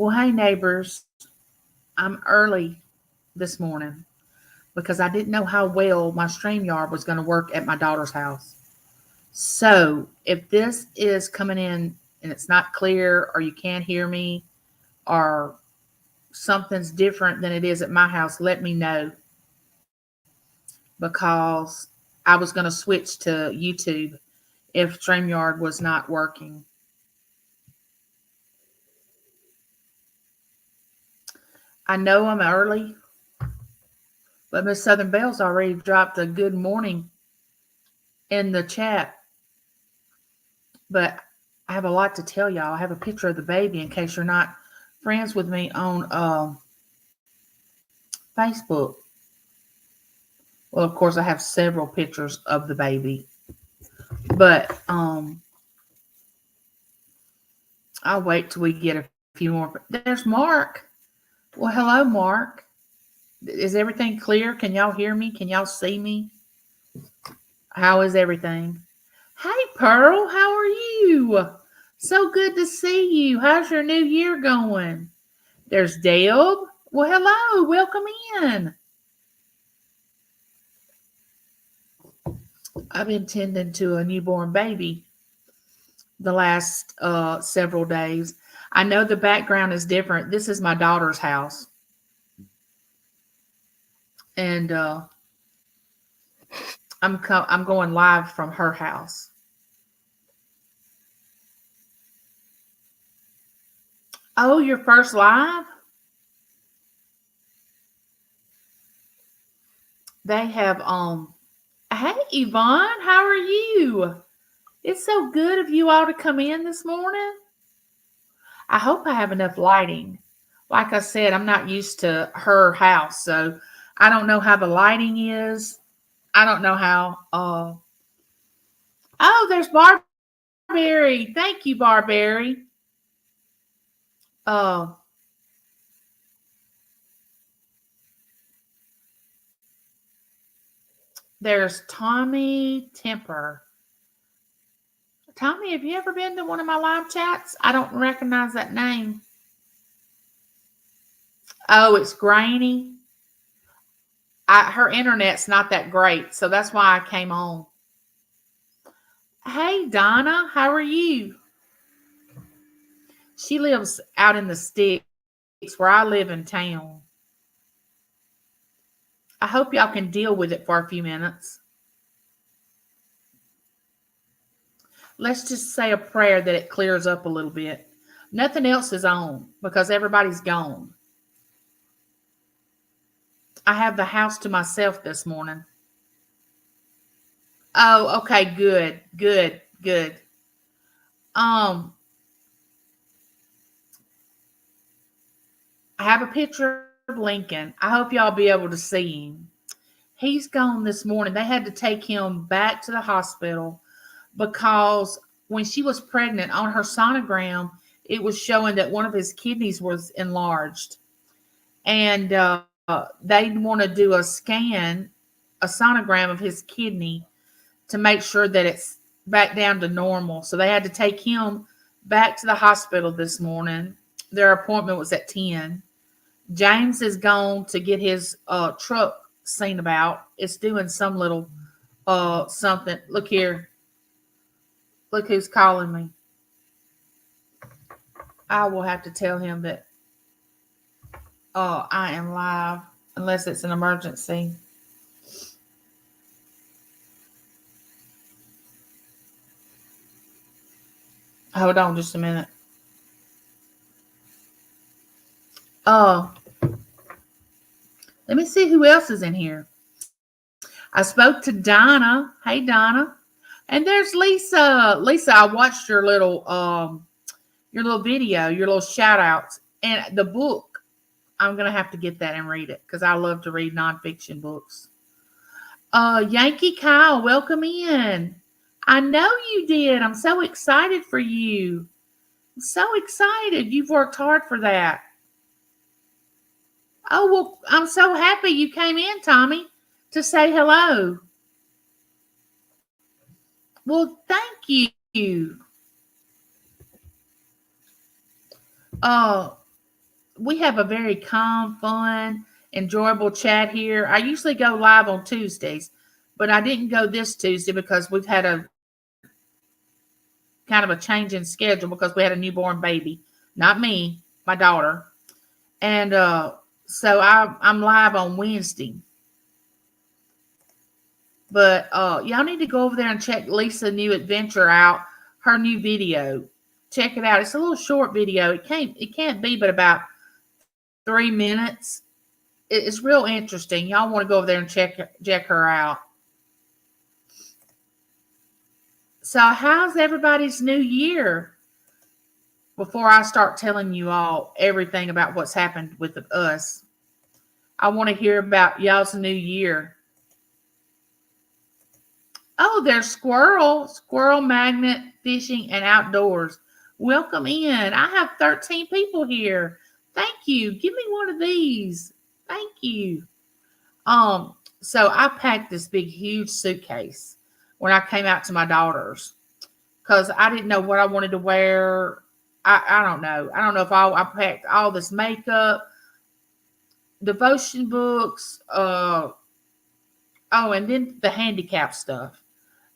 Well, hey, neighbors, I'm early this morning because I didn't know how well my StreamYard was going to work at my daughter's house. So, if this is coming in and it's not clear, or you can't hear me, or something's different than it is at my house, let me know because I was going to switch to YouTube if StreamYard was not working. I know I'm early, but Miss Southern Bell's already dropped a good morning in the chat. But I have a lot to tell y'all. I have a picture of the baby in case you're not friends with me on Facebook. Well, of course, I have several pictures of the baby, but I'll wait till we get a few more. There's Mark. Well, hello, Mark. Is everything clear? Can y'all hear me? Can y'all see me? How is everything? Hey, Pearl, how are you? So good to see you. How's your new year going? There's Deb. Well, hello. Welcome in. I've been tending to a newborn baby the last several days. I know the background is different. This is my daughter's house. And I'm going live from her house. Oh, your first live? They have hey Yvonne, how are you? It's so good of you all to come in this morning. I hope I have enough lighting. Like I said, I'm not used to her house, so I don't know how the lighting is. I don't know how oh, there's Barberry. Thank you, Barberry. Uh there's Tommy Temper. Tommy, have you ever been to one of my live chats? I don't recognize that name. Oh, it's grainy. Her internet's not that great, so that's why I came on. Hey, Donna, how are you? She lives out in the sticks where I live in town. I hope y'all can deal with it for a few minutes. Let's just say a prayer that it clears up a little bit. Nothing else is on because everybody's gone. I have the house to myself this morning. Oh, okay, good, good, good. Um, I have a picture of Lincoln. I hope y'all be able to see him. He's gone this morning. They had to take him back to the hospital because when she was pregnant on her sonogram, it was showing that one of his kidneys was enlarged. And they want to do a scan, a sonogram of his kidney to make sure that it's back down to normal. So they had to take him back to the hospital this morning. Their appointment was at 10. James is gone to get his truck seen about. It's doing some little something. Look here. Look who's calling me. I will have to tell him that I am live unless it's an emergency. Hold on just a minute. Let me see who else is in here. I spoke to Donna. Hey, Donna. And there's Lisa. Lisa, I watched your little video, your little shout outs, and the book. I'm gonna have to get that and read it because I love to read nonfiction books. Yankee Kyle, welcome in. I know you did. I'm so excited for you. I'm so excited. You've worked hard for that. Oh, well, I'm so happy you came in, Tommy, to say hello. Well, thank you. Uh, we have a very calm, fun, enjoyable chat here. I usually go live on Tuesdays, but I didn't go this Tuesday because we've had a kind of a change in schedule because we had a newborn baby. Not me, my daughter. And so I'm live on Wednesday. But y'all need to go over there and check Lisa New Adventure out, her new video. Check it out. It's a little short video. It can't be but about 3 minutes. It's real interesting. Y'all want to go over there and check her out. So how's everybody's new year? Before I start telling you all everything about what's happened with us, I want to hear about y'all's new year. Oh, there's Squirrel Magnet Fishing and Outdoors. Welcome in. I have 13 people here. Thank you. Give me one of these. Thank you. So I packed this big, huge suitcase when I came out to my daughter's because I didn't know what I wanted to wear. I don't know. I don't know if I packed all this makeup, devotion books, and then the handicap stuff.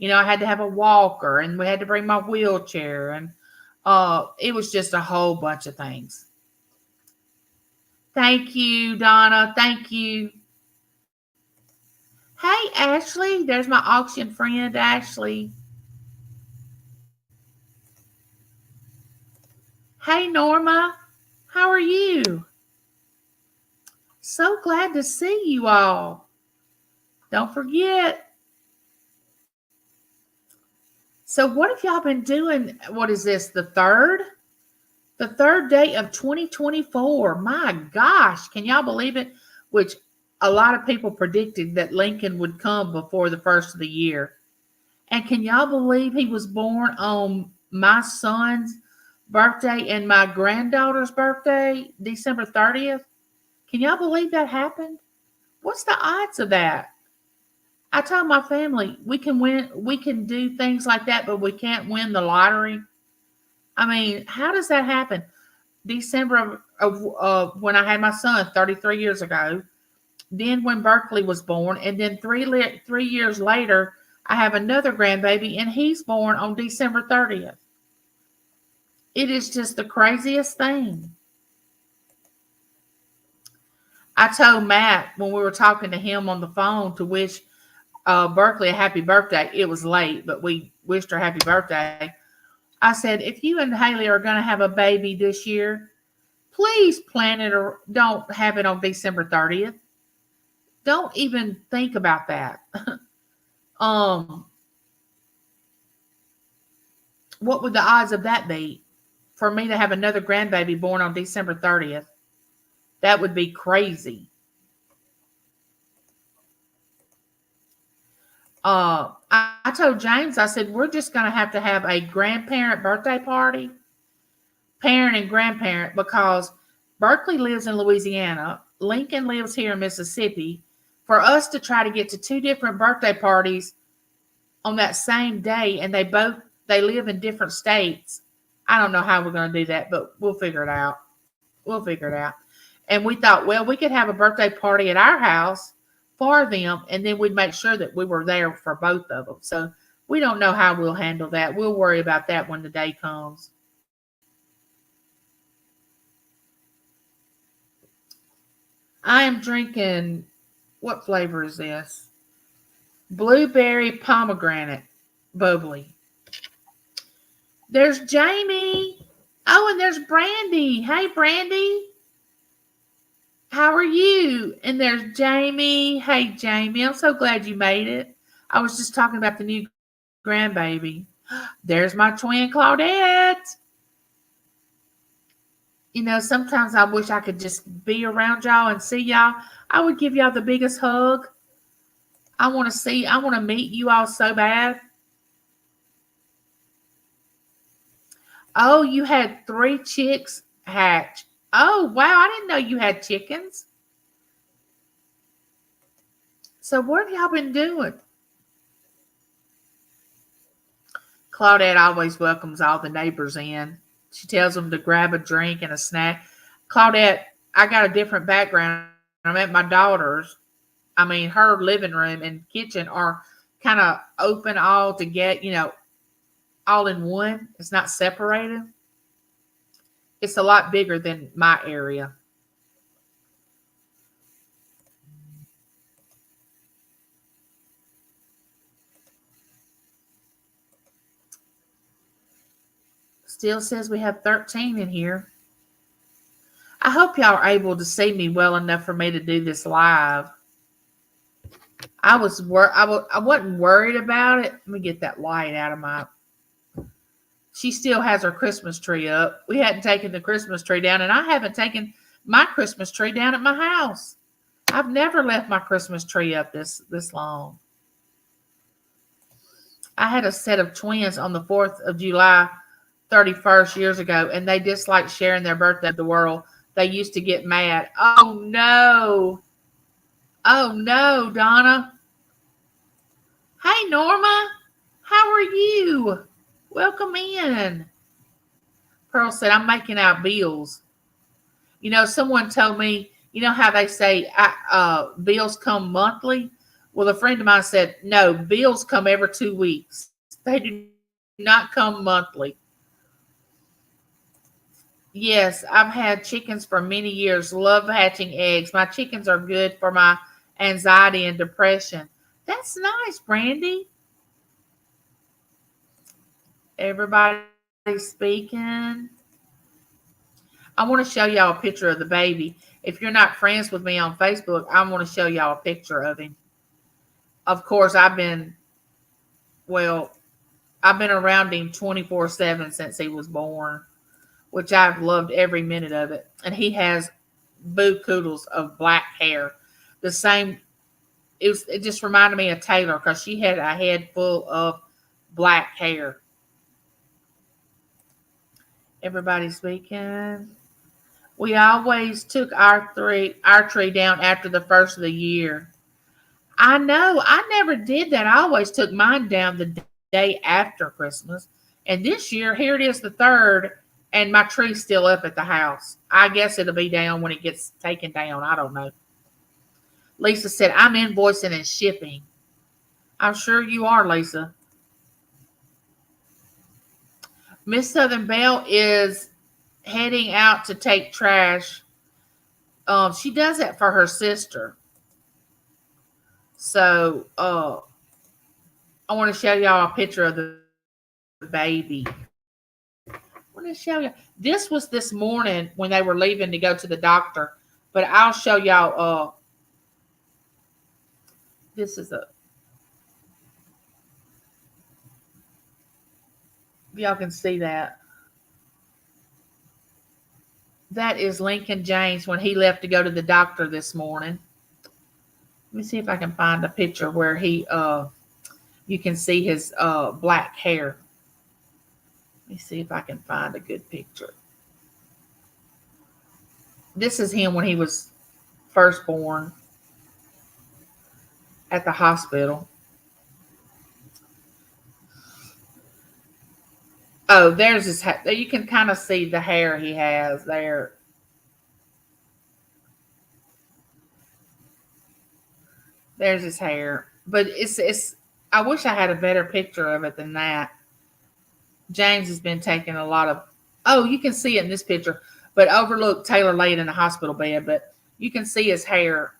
I had to have a walker and we had to bring my wheelchair and it was just a whole bunch of things. Thank you, Donna. Thank you. Hey, Ashley. There's my auction friend, Ashley. Hey, Norma. How are you? So glad to see you all. Don't forget. So what have y'all been doing? What is this, the third? The third day of 2024. My gosh, can y'all believe it? Which a lot of people predicted that Lincoln would come before the first of the year. And can y'all believe he was born on my son's birthday and my granddaughter's birthday, December 30th? Can y'all believe that happened? What's the odds of that? I told my family we can do things like that, but we can't win the lottery. I mean, how does that happen? December of when I had my son 33 years ago, then when Berkeley was born, and then 3 years later, I have another grandbaby, and he's born on December 30th. It is just the craziest thing. I told Matt when we were talking to him on the phone to wish Berkeley a happy birthday. It was late, but we wished her happy birthday. I said, if you and Haley are going to have a baby this year, please plan it or don't have it on December 30th. Don't even think about that. What would the odds of that be? For me to have another grandbaby born on December 30th? That would be crazy. I told James, I said, we're just going to have a grandparent birthday party, parent and grandparent, because Berkeley lives in Louisiana. Lincoln lives here in Mississippi. For us to try to get to 2 different birthday parties on that same day, and they live in different states. I don't know how we're going to do that, but we'll figure it out. And we thought, well, we could have a birthday party at our house for them, and then we'd make sure that we were there for both of them. So we don't know how we'll handle that. We'll worry about that when the day comes. I am drinking, what flavor is this? Blueberry pomegranate bubbly. There's Jamie. Oh, and there's Brandy. Hey, Brandy. How are you? And there's Jamie. Hey, Jamie. I'm so glad you made it. I was just talking about the new grandbaby. There's my twin, Claudette. Sometimes I wish I could just be around y'all and see y'all. I would give y'all the biggest hug. I want to meet you all so bad. Oh, you had 3 chicks hatch. Oh, wow. I didn't know you had chickens. So what have y'all been doing? Claudette always welcomes all the neighbors in. She tells them to grab a drink and a snack. Claudette, I got a different background. I'm at my daughter's. I mean, her living room and kitchen are kind of open all together, all in one. It's not separated. It's a lot bigger than my area. Still says we have 13 in here. I hope y'all are able to see me well enough for me to do this live. I wasn't worried about it. Let me get that light out of my. She still has her Christmas tree up. We hadn't taken the Christmas tree down, and I haven't taken my Christmas tree down at my house. I've never left my Christmas tree up this long. I had a set of twins on the 4th of July, 31st years ago, and they disliked sharing their birthday with the world. They used to get mad. Oh no. Oh no, Donna. Hey Norma. How are you? Welcome in. Pearl said, I'm making out bills. Someone told me, how they say bills come monthly? Well, a friend of mine said, no, bills come every 2 weeks. They do not come monthly. Yes, I've had chickens for many years. Love hatching eggs. My chickens are good for my anxiety and depression. That's nice, Brandy. Everybody speaking. I want to show y'all a picture of the baby. If you're not friends with me on Facebook, I want to show y'all a picture of him. Of course, I've been around him 24/7 since he was born, which I've loved every minute of it. And he has boo koodles of black hair. The same, it just reminded me of Taylor because she had a head full of black hair. Everybody speaking. We always took our tree down after the first of the year. I know. I never did that. I always took mine down the day after Christmas. And this year, here it is the 3rd, and my tree's still up at the house. I guess it'll be down when it gets taken down. I don't know. Lisa said, I'm invoicing and shipping. I'm sure you are, Lisa. Miss Southern Belle is heading out to take trash. She does that for her sister. So, I want to show y'all a picture of the baby. I want to show you. This was this morning when they were leaving to go to the doctor. But I'll show y'all. This is y'all can see that. That is Lincoln James when he left to go to the doctor this morning. Let me see if I can find a picture where you can see his black hair. Let me see if I can find a good picture. This is him when he was first born at the hospital. Oh, there's his hair. You can kind of see the hair he has there. There's his hair. But it's I wish I had a better picture of it than that. James has been taking a lot of you can see it in this picture, but overlook Taylor laying in the hospital bed, but you can see his hair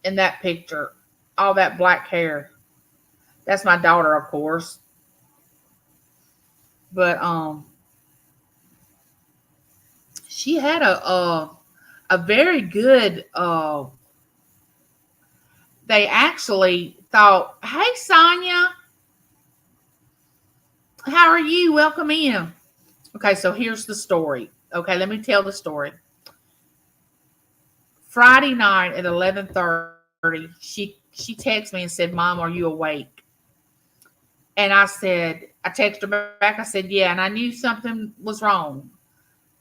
in that picture. All that black hair. That's my daughter, of course. But she had a very good they actually thought, hey Sonia, how are you? Welcome in. Okay, so here's the story. Okay, let me tell the story. Friday night at 11:30, she texted me and said, Mom, are you awake? And I texted her back, I said, yeah, and I knew something was wrong.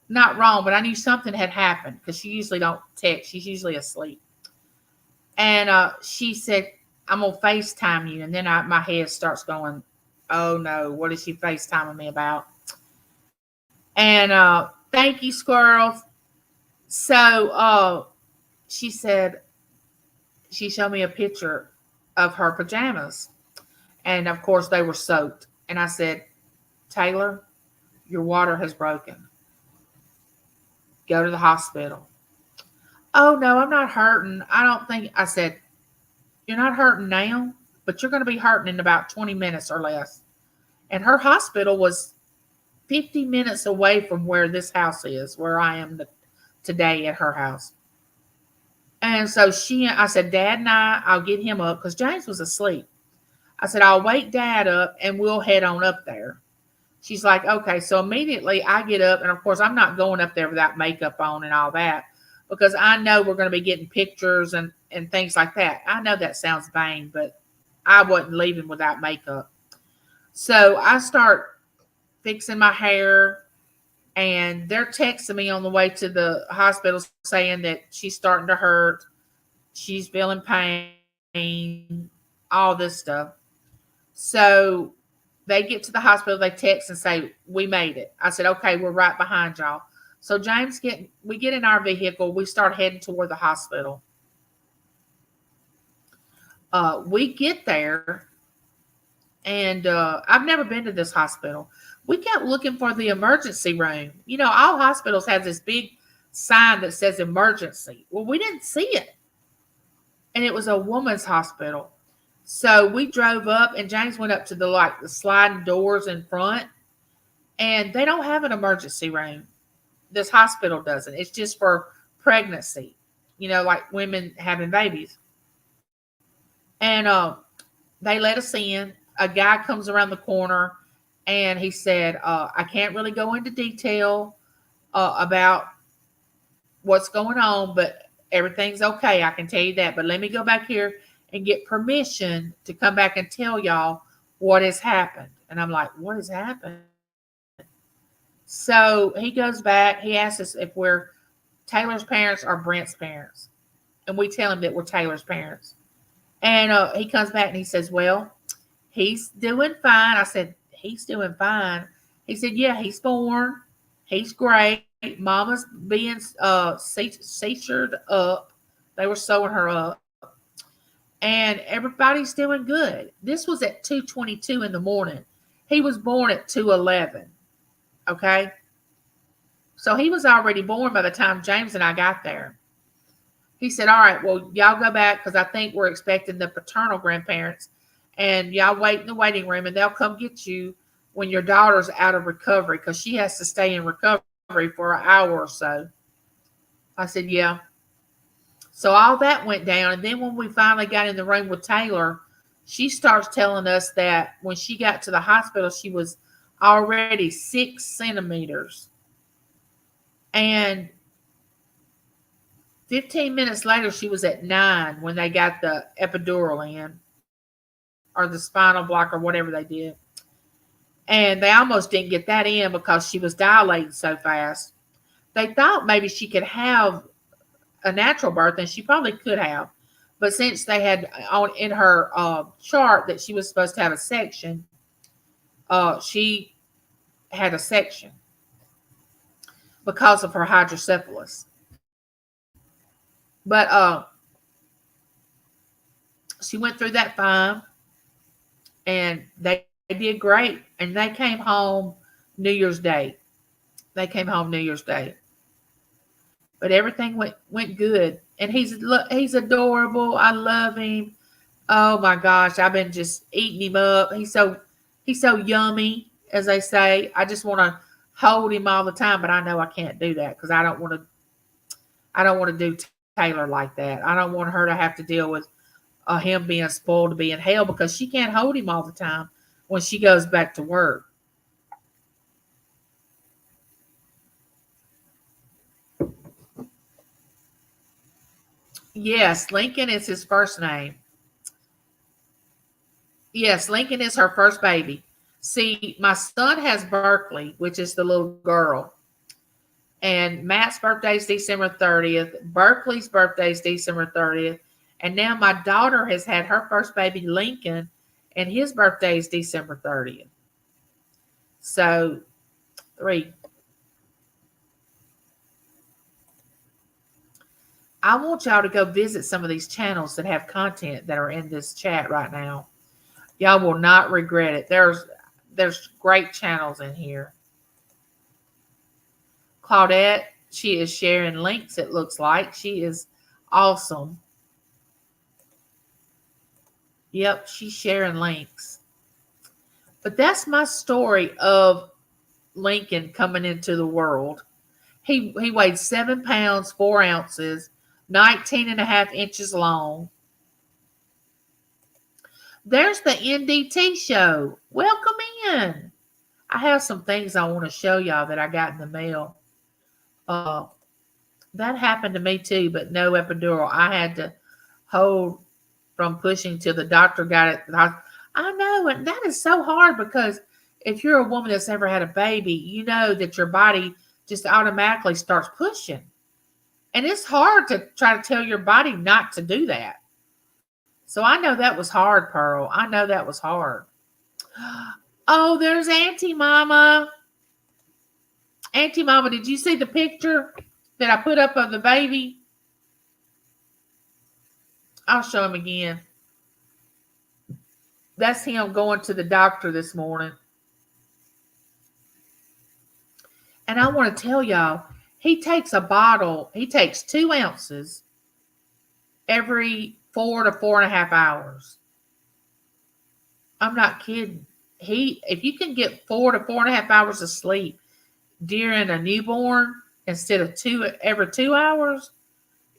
Not wrong, but I knew something had happened because she usually don't text. She's usually asleep. And she said, I'm going to FaceTime you. And then my head starts going, oh no, what is she FaceTiming me about? And thank you, Squirrel. So she said, she showed me a picture of her pajamas. And of course, they were soaked. And I said, Taylor, your water has broken. Go to the hospital. Oh, no, I'm not hurting. I don't think, I said, you're not hurting now, but you're going to be hurting in about 20 minutes or less. And her hospital was 50 minutes away from where this house is, where I am today at her house. And so I said, Dad and I'll get him up because James was asleep. I said, I'll wake Dad up and we'll head on up there. She's like, okay. So immediately I get up, and of course, I'm not going up there without makeup on and all that because I know we're going to be getting pictures and things like that. I know that sounds vain, but I wasn't leaving without makeup. So I start fixing my hair, and they're texting me on the way to the hospital saying that she's starting to hurt, she's feeling pain, all this stuff. So they get to the hospital, they text and say, we made it. I said, okay, we're right behind y'all. So we get in our vehicle, we start heading toward the hospital. We get there, and I've never been to this hospital. We kept looking for the emergency room. You know, all hospitals have this big sign that says emergency. Well, we didn't see it. And it was a woman's hospital. So we drove up, and James went up to the sliding doors in front, and they don't have an emergency room. This hospital doesn't. It's just for pregnancy, you know, like women having babies. And they let us in. A guy comes around the corner, and he said, I can't really go into detail about what's going on, but everything's okay. I can tell you that. But let me go back here and get permission to come back and tell y'all what has happened. And I'm like, what has happened? So he goes back. He asks us if we're Taylor's parents or Brent's parents. And we tell him that we're Taylor's parents. And he comes back and he says, well, he's doing fine. I said, he's doing fine. He said, yeah, he's born. He's great. Mama's being sutured up. They were sewing her up. And everybody's doing good. This was at 2:22 in the morning. He was born at 2:11. Okay? So he was already born by the time James and I got there. He said, all right, well, y'all go back because I think we're expecting the paternal grandparents. And y'all wait in the waiting room, and they'll come get you when your daughter's out of recovery because she has to stay in recovery for an hour or so. I said, yeah. So all that went down. And then when we finally got in the room with Taylor, she starts telling us that when she got to the hospital, she was already 6 centimeters. And 15 minutes later, she was at 9 when they got the epidural in, or the spinal block, or whatever they did. And they almost didn't get that in because she was dilating so fast. They thought maybe she could have a natural birth, and she probably could have. But since they had on in her chart that she was supposed to have a section, she had a section because of her hydrocephalus. But she went through that fine, and they did great. And they came home New Year's Day. But everything went good. And he's adorable. I love him. Oh my gosh, I've been just eating him up. He's so yummy, as they say. I just want to hold him all the time, but I know I can't do that because I don't want to do Taylor like that. I don't want her to have to deal with him being spoiled to be in hell because she can't hold him all the time when she goes back to work. Yes, Lincoln is his first name. Yes, Lincoln is her first baby. See, my son has Berkeley, which is the little girl. And Matt's birthday is December 30th. Berkeley's birthday is December 30th. And now my daughter has had her first baby, Lincoln, and his birthday is December 30th. So, 3. I want y'all to go visit some of these channels that have content that are in this chat right now. Y'all will not regret it. There's great channels in here. Claudette, she is sharing links, it looks like. She is awesome. Yep, she's sharing links. But that's my story of Lincoln coming into the world. He weighed 7 pounds, 4 ounces, 19 and a half inches long. There's the NDT show. Welcome in. I have some things I want to show y'all that I got in the mail. That happened to me too, but no epidural. I had to hold from pushing till the doctor got it. I know, and that is so hard because if you're a woman that's ever had a baby, you know that your body just automatically starts pushing. And it's hard to try to tell your body not to do that. So I know that was hard, Pearl. I know that was hard. Oh, there's Auntie Mama. Auntie Mama, did you see the picture that I put up of the baby? I'll show him again. That's him going to the doctor this morning. And I want to tell y'all, he takes a bottle, he takes 2 ounces every 4 to 4.5 hours. I'm not kidding. If you can get 4 to 4.5 hours of sleep during a newborn instead of every 2 hours,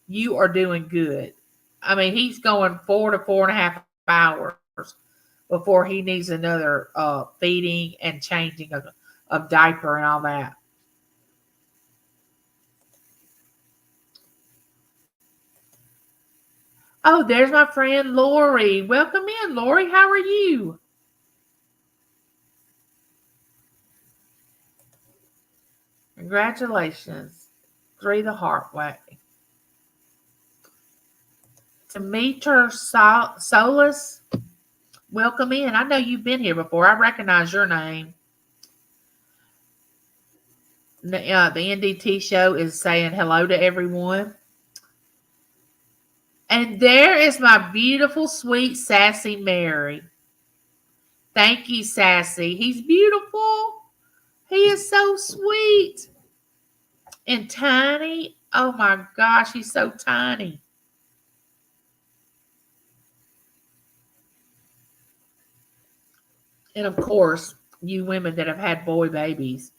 you are doing good. I mean, he's going 4 to 4.5 hours before he needs another feeding and changing of diaper and all that. Oh, there's my friend Lori. Welcome in, Lori. How are you? Congratulations. 3 the heart way. Demeter Solis, welcome in. I know you've been here before. I recognize your name. The NDT show is saying hello to everyone. And there is my beautiful, sweet, sassy Mary. Thank you, Sassy. He's beautiful. He is so sweet. And tiny. Oh my gosh, he's so tiny. And of course, you women that have had boy babies,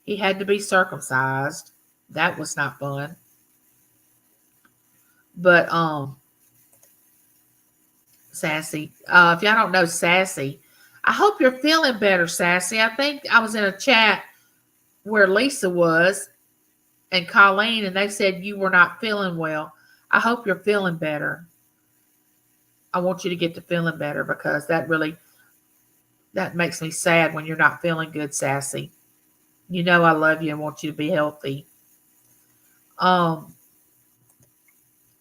he had to be circumcised. That was not fun. But Sassy, if y'all don't know Sassy, I hope you're feeling better, Sassy. I think I was in a chat where Lisa was and Colleen, and they said you were not feeling well. I hope you're feeling better. I want you to get to feeling better because that makes me sad when you're not feeling good, Sassy. You know I love you and want you to be healthy.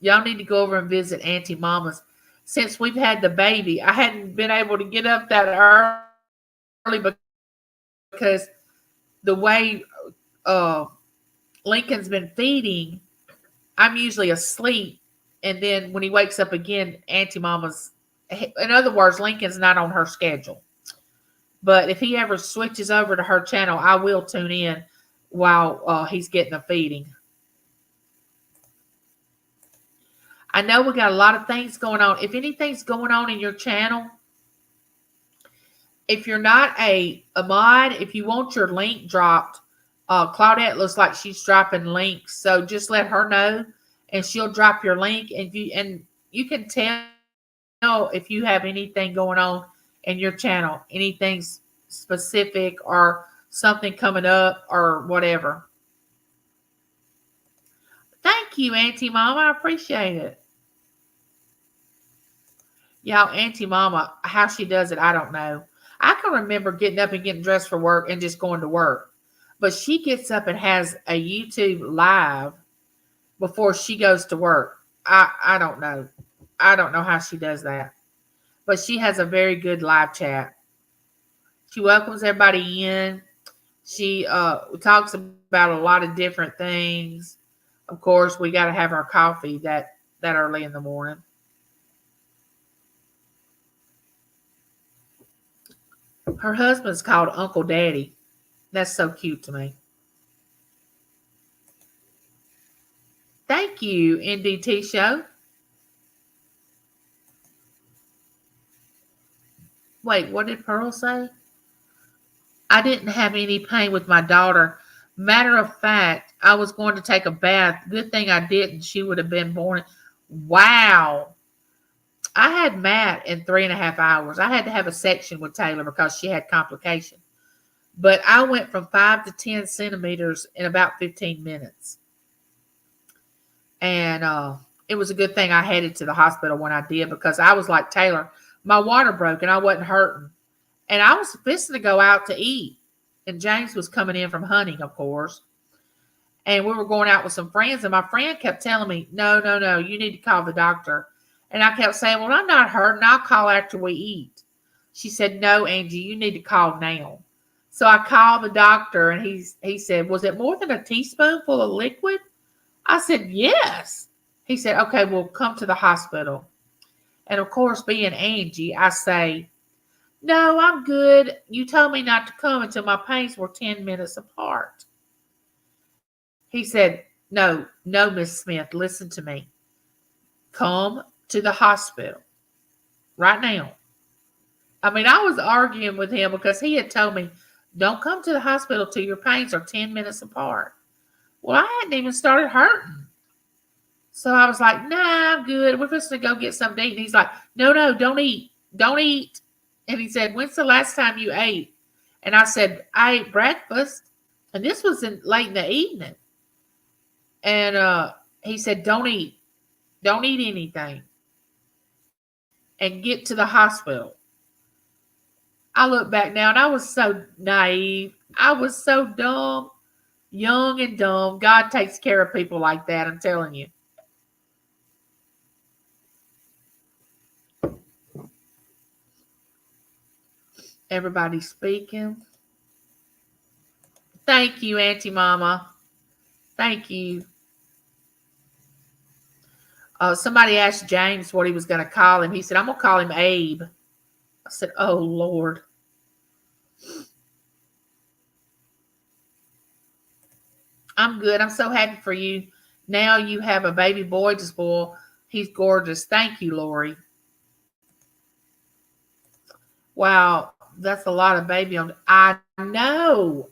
Y'all need to go over and visit Auntie Mama's. Since we've had the baby, I hadn't been able to get up that early because the way Lincoln's been feeding, I'm usually asleep. And then when he wakes up again, Auntie Mama's, in other words, Lincoln's not on her schedule. But if he ever switches over to her channel, I will tune in while he's getting a feeding. I know we got a lot of things going on. If anything's going on in your channel, if you're not a mod, if you want your link dropped, Claudette looks like she's dropping links. So just let her know and she'll drop your link. And you can tell if you have anything going on in your channel, anything specific or something coming up or whatever. Thank you, Auntie Mama. I appreciate it. Y'all, Auntie Mama, how she does it, I don't know. I can remember getting up and getting dressed for work and just going to work. But she gets up and has a YouTube live before she goes to work. I don't know. I don't know how she does that. But she has a very good live chat. She welcomes everybody in. She talks about a lot of different things. Of course, we got to have our coffee that early in the morning. Her husband's called Uncle Daddy. That's so cute to me. Thank you, NDT Show. Wait, what did Pearl say? I didn't have any pain with my daughter. Matter of fact, I was going to take a bath. Good thing I didn't. She would have been born. Wow. I had Matt in 3.5 hours. I had to have a section with Taylor because she had complications. But I went from 5 to 10 centimeters in about 15 minutes. And it was a good thing I headed to the hospital when I did, because I was like, Taylor, my water broke and I wasn't hurting. And I was fixing to go out to eat. And James was coming in from hunting, of course. And we were going out with some friends. And my friend kept telling me, no, you need to call the doctor. And I kept saying, well, I'm not hurting. I'll call after we eat. She said, no, Angie, you need to call now. So I called the doctor, and he said, was it more than a teaspoonful of liquid? I said, yes. He said, okay, well, come to the hospital. And of course, being Angie, I say, no, I'm good. You told me not to come until my pains were 10 minutes apart. He said, no, Miss Smith, listen to me. Come to the hospital right now. I mean, I was arguing with him because he had told me, don't come to the hospital till your pains are 10 minutes apart. Well, I hadn't even started hurting. So I was like, nah, I'm good. We're just going to go get something to eat. And he's like, no, don't eat. Don't eat. And he said, when's the last time you ate? And I said, I ate breakfast. And this was late in the evening. And he said, don't eat. Don't eat anything. And get to the hospital. I look back now, and I was so naive. I was so dumb. Young and dumb. God takes care of people like that, I'm telling you. Everybody speaking. Thank you, Auntie Mama. Thank you. Somebody asked James what he was going to call him. He said, I'm going to call him Abe. I said, oh, Lord. I'm good. I'm so happy for you. Now you have a baby boy to spoil. He's gorgeous. Thank you, Lori. Wow, that's a lot of baby on. I know,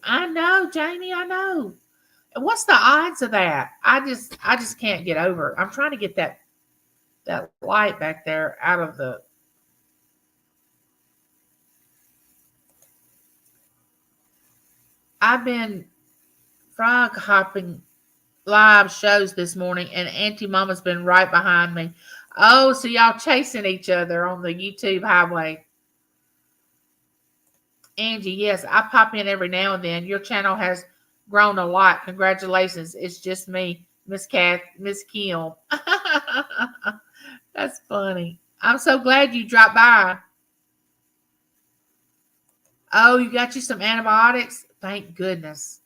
Jamie. I know. What's the odds of that? I just can't get over it. I'm trying to get that light back there out of the. I've been frog hopping live shows this morning, and Auntie Mama's been right behind me. Oh, so y'all chasing each other on the YouTube highway. Angie, yes, I pop in every now and then. Your channel has grown a lot. Congratulations. It's just me, Miss Kim. That's funny. I'm so glad you dropped by. Oh, you got you some antibiotics? Thank goodness.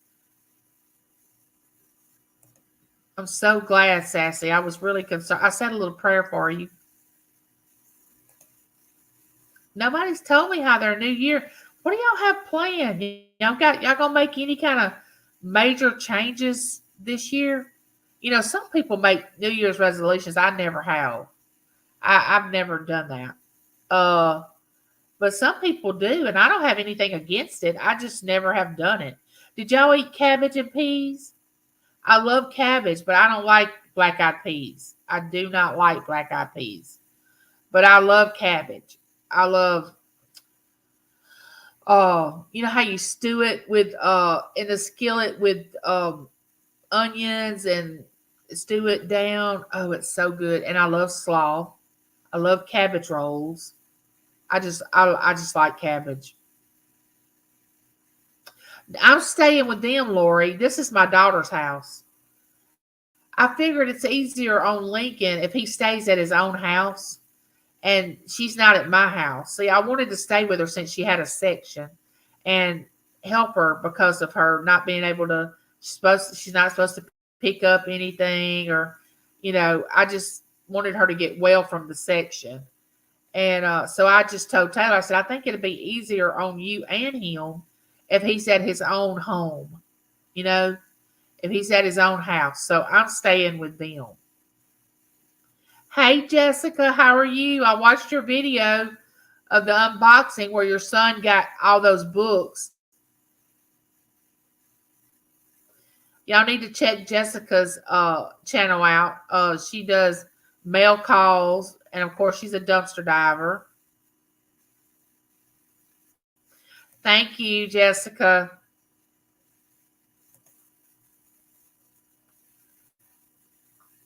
I'm so glad, Sassy. I was really concerned. I said a little prayer for you. Nobody's told me how their new year. What do y'all have planned? Y'all gonna make any kind of major changes this year? You know, some people make New Year's resolutions. I never have. I've never done that. But some people do, and I don't have anything against it. I just never have done it. Did y'all eat cabbage and peas? I love cabbage, but I don't like black-eyed peas. I do not like black-eyed peas. But I love cabbage. I love, you know how you stew it with, in the skillet with onions and stew it down. Oh, it's so good. And I love slaw. I love cabbage rolls. I just like cabbage. I'm staying with them, Lori. This is my daughter's house. I figured it's easier on Lincoln if he stays at his own house and she's not at my house. See, I wanted to stay with her since she had a section and help her because of her not being able to, she's not supposed to pick up anything, or, I just wanted her to get well from the section. And so I just told Taylor, I said, I think it'd be easier on you and him if he's at his own home, you know, if he's at his own house. So I'm staying with them. Hey, Jessica, how are you? I watched your video of the unboxing where your son got all those books. Y'all need to check Jessica's channel out. She does mail calls, and of course, she's a dumpster diver. Thank you, Jessica.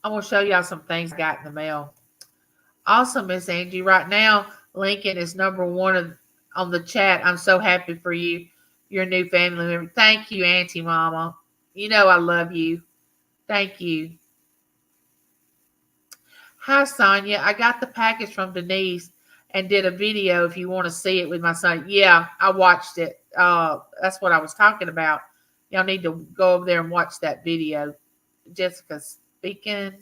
I'm going to show y'all some things I got in the mail. Awesome, Miss Angie. Right now, Lincoln is number one on the chat. I'm so happy for you, your new family member. Thank you, Auntie Mama. You know I love you. Thank you. Hi, Sonia. I got the package from Denise and did a video if you want to see it with my son. Yeah, I watched it. That's what I was talking about. Y'all need to go over there and watch that video. Jessica's speaking.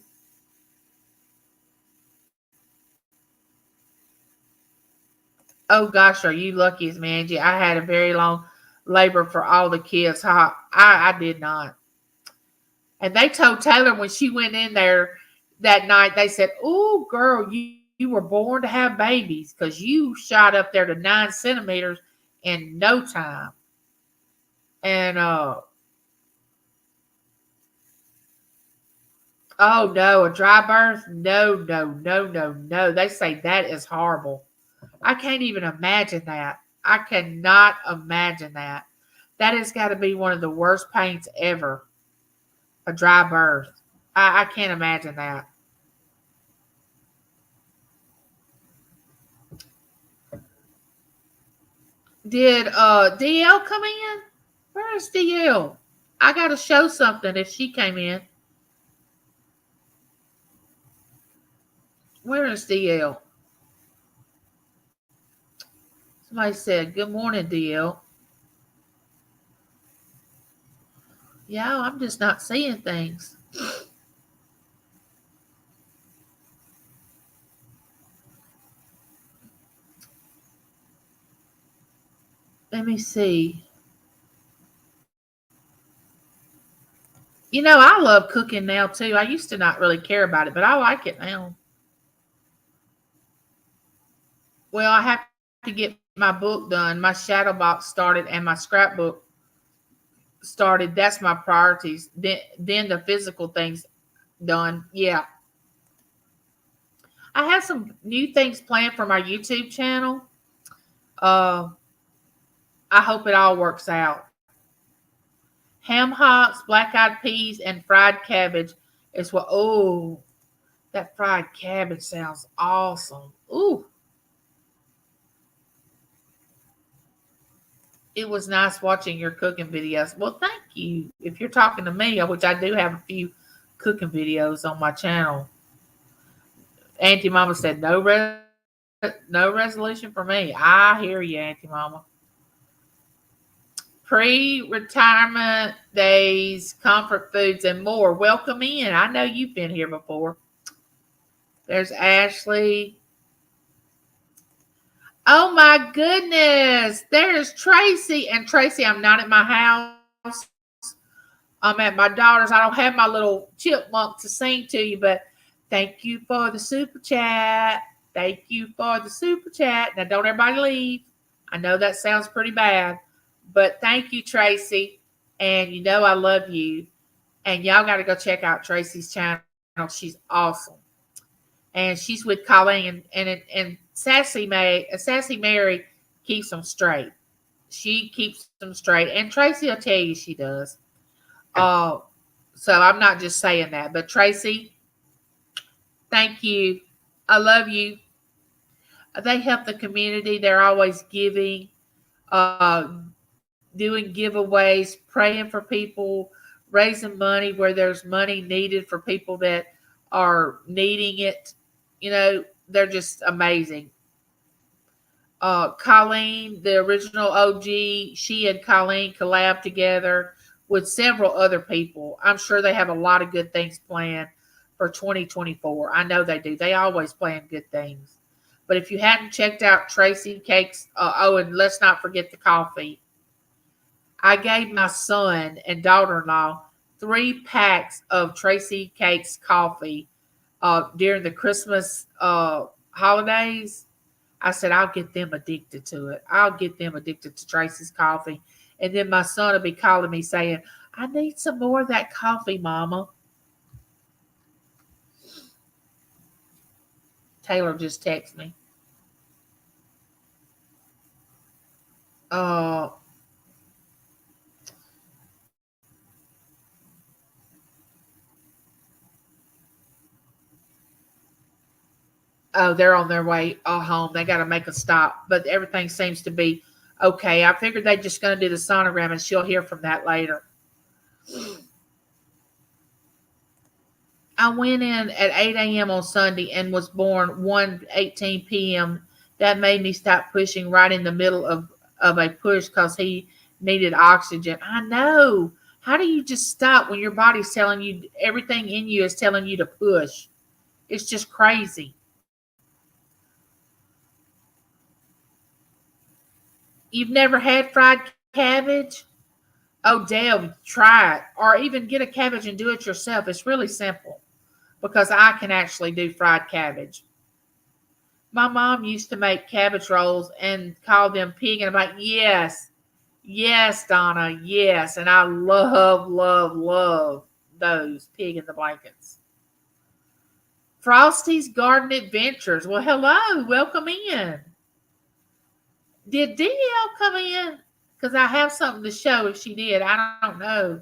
Oh gosh, are you lucky as me, Angie? I had a very long labor for all the kids. I did not. And they told Taylor when she went in there that night, they said, "Oh, girl, you were born to have babies because you shot up there to 9 centimeters in no time." And oh no, a dry birth? No, no, no, no, no. They say that is horrible. I can't even imagine that. I cannot imagine that. That has got to be one of the worst pains ever. A dry birth. I can't imagine that. Did DL come in? Where is DL? I gotta show something if she came in. Where is DL? Somebody said, "Good morning, DL." Yeah, I'm just not seeing things. Let me see. I love cooking now too. I used to not really care about it, but I like it now. Well, I have to get my book done. My shadow box started and my scrapbook started. That's my priorities. Then the physical things done. Yeah. I have some new things planned for my YouTube channel. Uh, I hope it all works out. Ham hocks, black eyed peas, and fried cabbage is what. Oh, that fried cabbage sounds awesome. Ooh. It was nice watching your cooking videos. Well, thank you. If you're talking to me, which I do have a few cooking videos on my channel. Auntie Mama said no resolution for me. I hear you, Auntie Mama. Pre-retirement days, comfort foods, and more. Welcome in. I know you've been here before. There's Ashley. Oh my goodness. There's Tracy. And Tracy, I'm not at my house. I'm at my daughter's. I don't have my little chipmunk to sing to you, but thank you for the super chat. Thank you for the super chat. Now, don't everybody leave. I know that sounds pretty bad, but thank you, Tracy. And I love you. And y'all got to go check out Tracy's channel. She's awesome. And she's with Colleen, and Sassy Mary keeps them straight. She keeps them straight, and Tracy will tell you she does. So I'm not just saying that, but Tracy, thank you. I love you. They help the community. They're always giving, doing giveaways, praying for people, raising money where there's money needed for people that are needing it. They're just amazing. Colleen, the original OG, she and Colleen collabed together with several other people. I'm sure they have a lot of good things planned for 2024. I know they do. They always plan good things. But if you hadn't checked out Tracy Cakes, oh, and let's not forget the coffee. I gave my son and daughter-in-law 3 packs of Tracy Cakes coffee during the Christmas holidays. I said, I'll get them addicted to it. I'll get them addicted to Tracy's coffee. And then my son will be calling me saying, I need some more of that coffee, Mama. Taylor just texted me. Uh, oh, they're on their way home. They got to make a stop, but everything seems to be okay. I figured they're just going to do the sonogram, and she'll hear from that later. I went in at 8 a.m. on Sunday and was born 1:18 p.m. That made me stop pushing right in the middle of a push because he needed oxygen. I know. How do you just stop when your body's telling you, everything in you is telling you to push? It's just crazy. You've never had fried cabbage? Oh, Dale, try it. Or even get a cabbage and do it yourself. It's really simple because I can actually do fried cabbage. My mom used to make cabbage rolls and call them pig. And I'm like, yes, yes, Donna, yes. And I love, love, love those pig in the blankets. Frosty's Garden Adventures. Well, hello, welcome in. Did DL come in? Because I have something to show if she did. I don't know.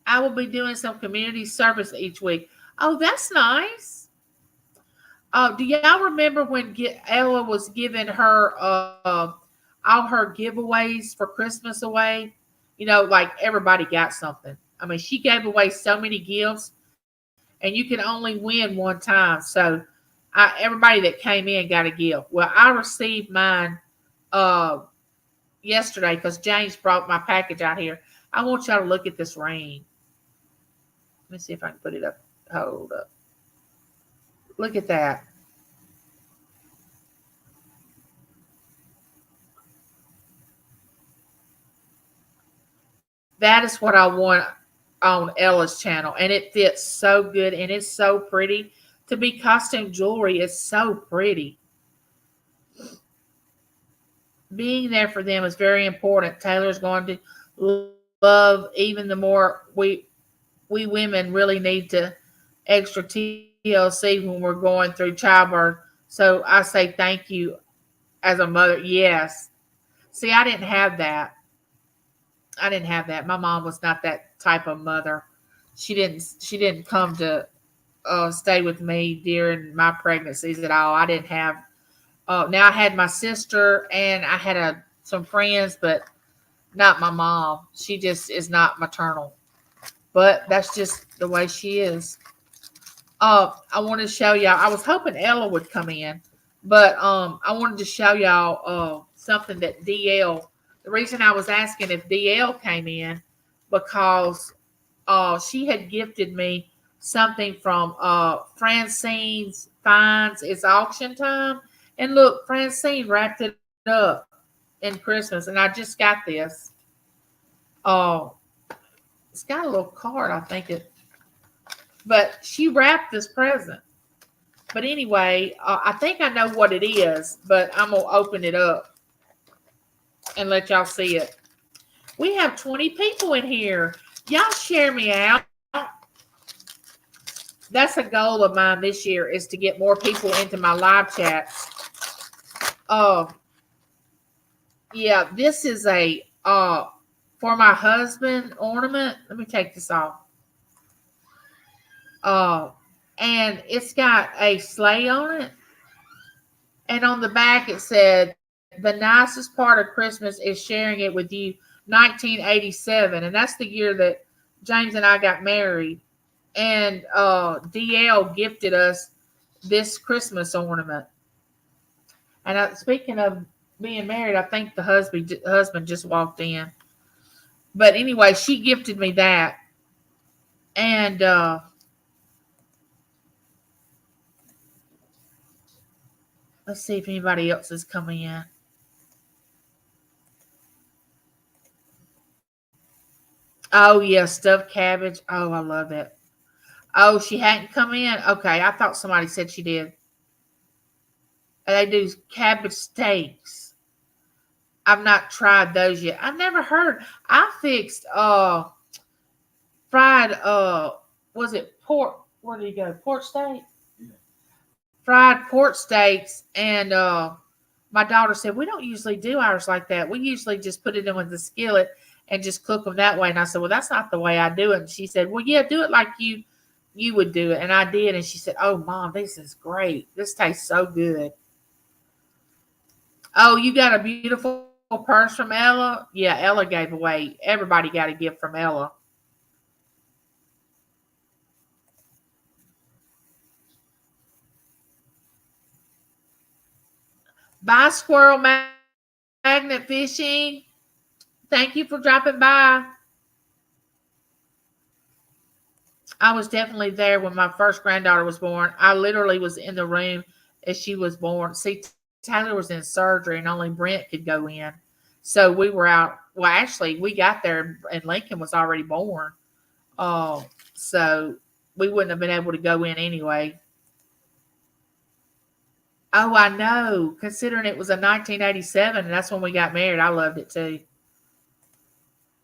I will be doing some community service each week. Oh, that's nice. Do y'all remember when Ella was giving her all her giveaways for Christmas away? You know, like everybody got something. I mean, she gave away so many gifts, and you can only win one time. So, everybody that came in got a gift. Well, I received mine yesterday because James brought my package out here. I want y'all to look at this ring. Let me see if I can put it up. Hold up. Look at that. That is what I want on Ella's channel. And it fits so good and it's so pretty. To be costume jewelry is so pretty. Being there for them is very important. Taylor's going to love even the more we women really need to extra TLC when we're going through childbirth. So I say thank you as a mother. Yes. See, I didn't have that. I didn't have that. My mom was not that type of mother. She didn't come to stay with me during my pregnancies at all. I didn't have. Now I had my sister and I had some friends, but not my mom. She just is not maternal. But that's just the way she is. I want to show y'all. I was hoping Ella would come in, but I wanted to show y'all something that DL. The reason I was asking if DL came in because she had gifted me something from Francine's Finds. It's auction time, and look, Francine wrapped it up in Christmas, and I just got this. It's got a little card, I think but she wrapped this present. But anyway, I think I know what it is, but I'm going to open it up and let y'all see it. We have 20 people in here. Y'all share me out. That's a goal of mine this year is to get more people into my live chats. Yeah, this is a for my husband ornament. Let me take this off. And it's got a sleigh on it. And on the back it said, the nicest part of Christmas is sharing it with you, 1987. And that's the year that James and I got married. And DL gifted us this Christmas ornament. And speaking of being married, I think the husband just walked in. But anyway, she gifted me that. And let's see if anybody else is coming in. Oh, yeah, stuffed cabbage. Oh, I love it. Oh, she hadn't come in? Okay, I thought somebody said she did. They do cabbage steaks. I've not tried those yet. I've never heard. I fixed fried was it pork? Where did you go? Pork steak? Fried pork steaks and my daughter said we don't usually do ours like that. We usually just put it in with the skillet and just cook them that way. And I said, well, that's not the way I do it. And she said, well, yeah, do it like you would do it. And I did. And she said, oh, Mom, this is great. This tastes so good. Oh, you got a beautiful purse from Ella? Yeah, Ella gave away. Everybody got a gift from Ella. Bye, Squirrel Magnet Fishing. Thank you for dropping by. I was definitely there when my first granddaughter was born. I literally was in the room as she was born. See, Tyler was in surgery and only Brent could go in. So we were out. Well, actually, we got there and Lincoln was already born. Oh, so we wouldn't have been able to go in anyway. Oh, I know. Considering it was a 1987 and that's when we got married, I loved it too.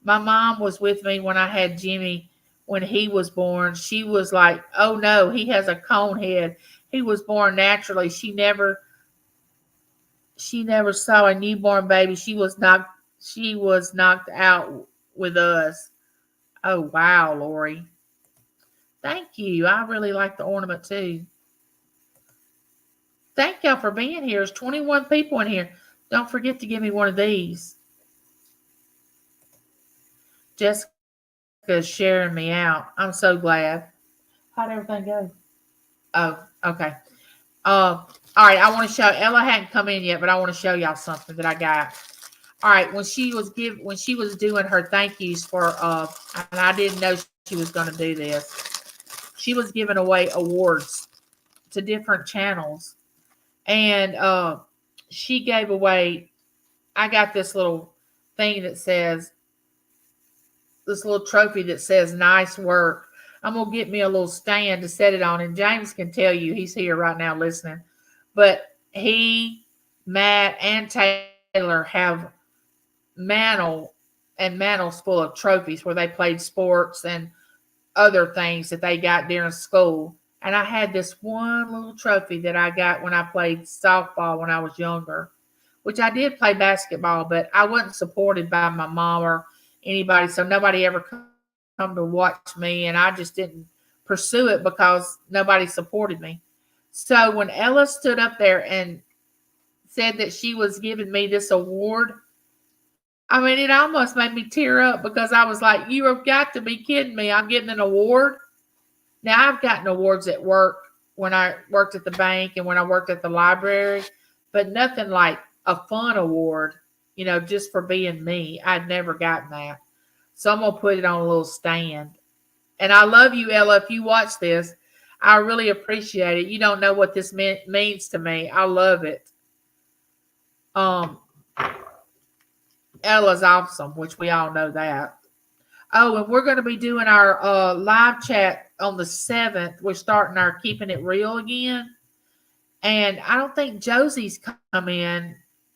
My mom was with me when I had Jimmy when he was born. She was like, "Oh no, he has a cone head. He was born naturally. She never saw a newborn baby. She was knocked out with us." Oh wow, Lori. Thank you. I really like the ornament too. Thank y'all for being here. There's 21 people in here. Don't forget to give me one of these. Jessica's sharing me out. I'm so glad. How'd everything go? Oh, okay. All right. I want to show Ella hadn't come in yet, but I want to show y'all something that I got. All right. When she was doing her thank yous for and I didn't know she was going to do this. She was giving away awards to different channels, and she gave away. I got this little thing that says this little trophy that says "Nice work." I'm gonna get me a little stand to set it on, and James can tell you he's here right now listening. But he, Matt, and Taylor have mantles full of trophies where they played sports and other things that they got during school. And I had this one little trophy that I got when I played softball when I was younger, which I did play basketball, but I wasn't supported by my mom or anybody, so nobody ever come to watch me, and I just didn't pursue it because nobody supported me. So when Ella stood up there and said that she was giving me this award, I mean, it almost made me tear up because I was like, you have got to be kidding me. I'm getting an award. Now, I've gotten awards at work when I worked at the bank and when I worked at the library, but nothing like a fun award, just for being me. I'd never gotten that. So I'm going to put it on a little stand. And I love you, Ella. If you watch this, I really appreciate it. You don't know what this means to me. I love it. Um, Ella's awesome, which we all know that. Oh, and we're going to be doing our live chat on the 7th. We're starting our Keeping It Real again. And I don't think Josie's come in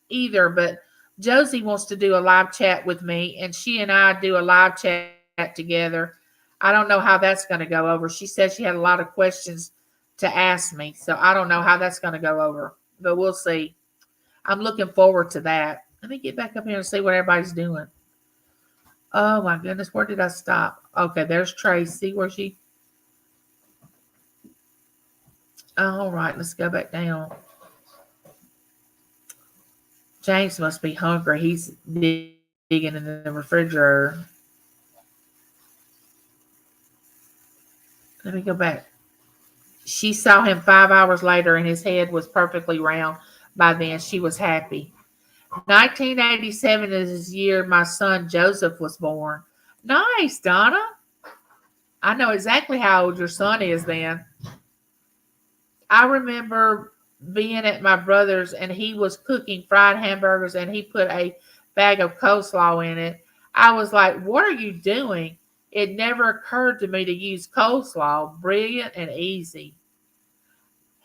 either, but Josie wants to do a live chat with me, and she and I do a live chat together. I don't know how that's going to go over. She said she had a lot of questions to ask me, so I don't know how that's going to go over, but we'll see. I'm looking forward to that. Let me get back up here and see what everybody's doing. Oh my goodness, where did I stop? Okay, there's Tracy. Where she? All right, let's go back down. James must be hungry. He's digging in the refrigerator. Let me go back. She saw him 5 hours later and his head was perfectly round by then. She was happy. 1987 is the year my son Joseph was born. Nice, Donna. I know exactly how old your son is then. I remember being at my brother's and he was cooking fried hamburgers and he put a bag of coleslaw in it. I was like, what are you doing? It never occurred to me to use coleslaw. Brilliant and easy.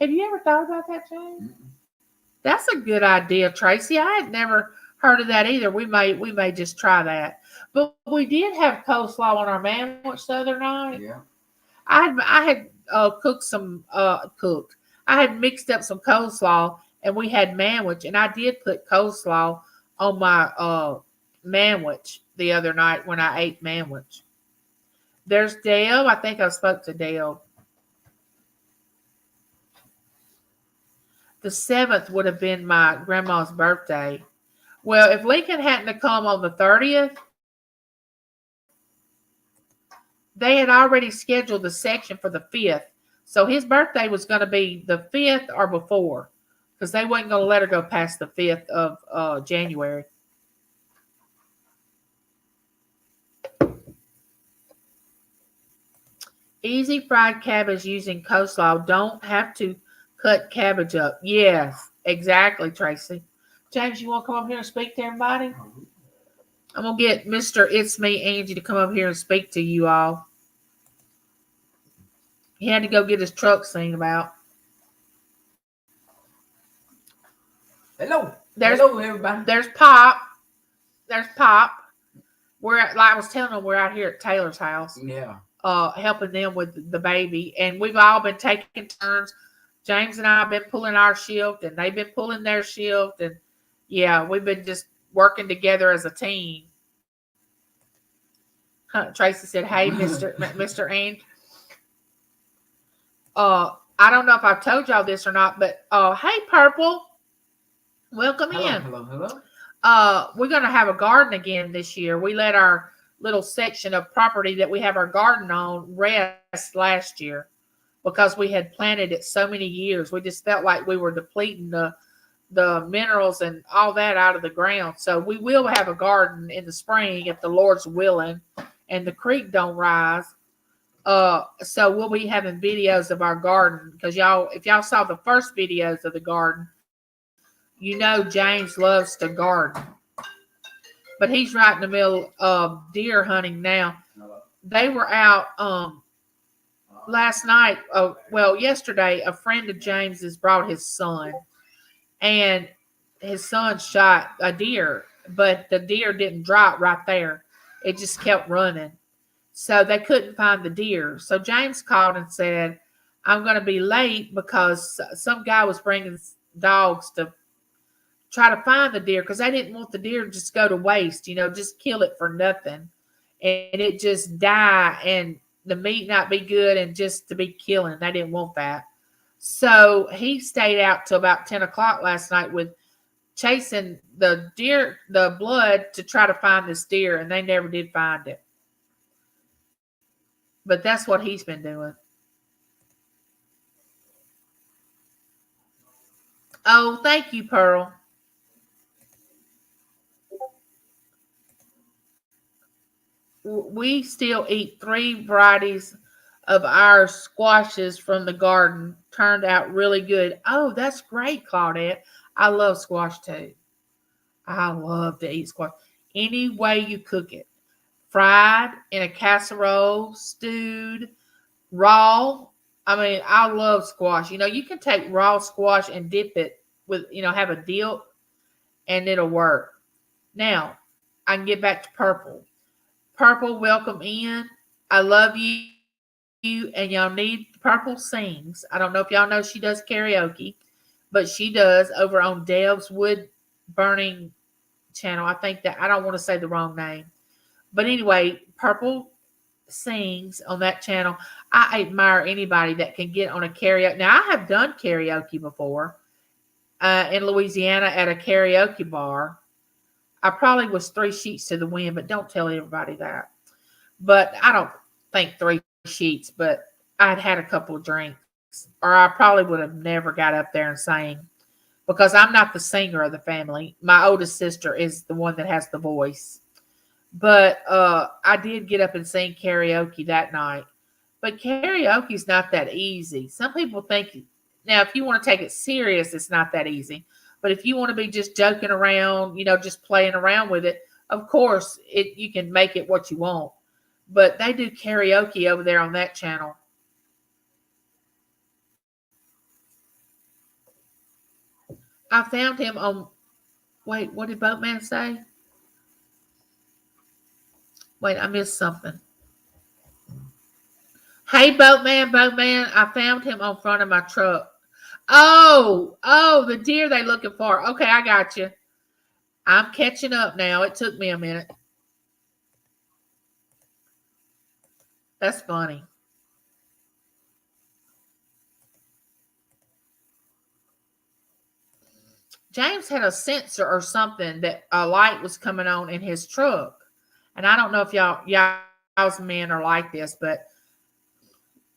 Have you ever thought about that, James? That's a good idea, Tracy. I had never heard of that either. We may just try that. But we did have coleslaw on our sandwich the other night. Yeah. I had cooked some cooked. I had mixed up some coleslaw and we had manwich and I did put coleslaw on my manwich the other night when I ate manwich. There's Dale. I think I spoke to Dale. The 7th would have been my grandma's birthday. Well, if Lincoln hadn't have come on the 30th, they had already scheduled the section for the 5th. So his birthday was going to be the 5th or before because they wasn't going to let her go past the 5th of January. Easy fried cabbage using coleslaw. Don't have to cut cabbage up. Yes, exactly, Tracy. James, you want to come up here and speak to everybody? I'm going to get Mr. It's Me, Angie, to come up here and speak to you all. He had to go get his truck seen about. Hello. Hello, everybody. There's Pop. There's Pop. Like I was telling them, we're out here at Taylor's house. Yeah. Helping them with the baby. And we've all been taking turns. James and I have been pulling our shift, and they've been pulling their shift. And, yeah, we've been just working together as a team. Tracy said, hey, Mr. Ant. I don't know if I've told y'all this or not, but hey, Purple. Welcome in. Hello. We're going to have a garden again this year. We let our little section of property that we have our garden on rest last year because we had planted it so many years. We just felt like we were depleting the minerals and all that out of the ground. So we will have a garden in the spring if the Lord's willing and the creek don't rise. So we'll be having videos of our garden because if y'all saw the first videos of the garden, you know James loves to garden. But he's right in the middle of deer hunting now. They were out last night. Yesterday, a friend of James's brought his son. And his son shot a deer. But the deer didn't drop right there. It just kept running. So they couldn't find the deer. So James called and said, I'm going to be late because some guy was bringing dogs to try to find the deer because they didn't want the deer to just go to waste, just kill it for nothing. And it just die and the meat not be good and just to be killing. They didn't want that. So he stayed out till about 10 o'clock last night with chasing the deer, the blood to try to find this deer, and they never did find it. But that's what he's been doing. Oh, thank you, Pearl. We still eat 3 varieties of our squashes from the garden. Turned out really good. Oh, that's great, Claudette. I love squash too. I love to eat squash. Any way you cook it. Fried, in a casserole, stewed, raw. I mean, I love squash. You can take raw squash and dip it with, have a dip, and it'll work. Now, I can get back to Purple. Purple, welcome in. I love you. And y'all need Purple sings. I don't know if y'all know she does karaoke, but she does over on Deb's Wood Burning channel. I think that I don't want to say the wrong name. But anyway, Purple sings on that channel. I admire anybody that can get on a karaoke. Now, I have done karaoke before in Louisiana at a karaoke bar. I probably was 3 sheets to the wind, but don't tell everybody that. But I don't think 3 sheets, but I'd had a couple of drinks, or I probably would have never got up there and sang. because I'm not the singer of the family. My oldest sister is the one that has the voice. But I did get up and sing karaoke that night. But karaoke's not that easy. Some people think now if you want to take it serious, it's not that easy. But if you want to be just joking around, just playing around with it, of course you can make it what you want. But they do karaoke over there on that channel. I found him on. Wait, what did Boatman say? Wait, I missed something. Hey, Boatman, I found him on front of my truck. Oh, the deer they looking for. Okay, I got you. I'm catching up now. It took me a minute. That's funny. James had a sensor or something that a light was coming on in his truck. And I don't know if y'all's men are like this, but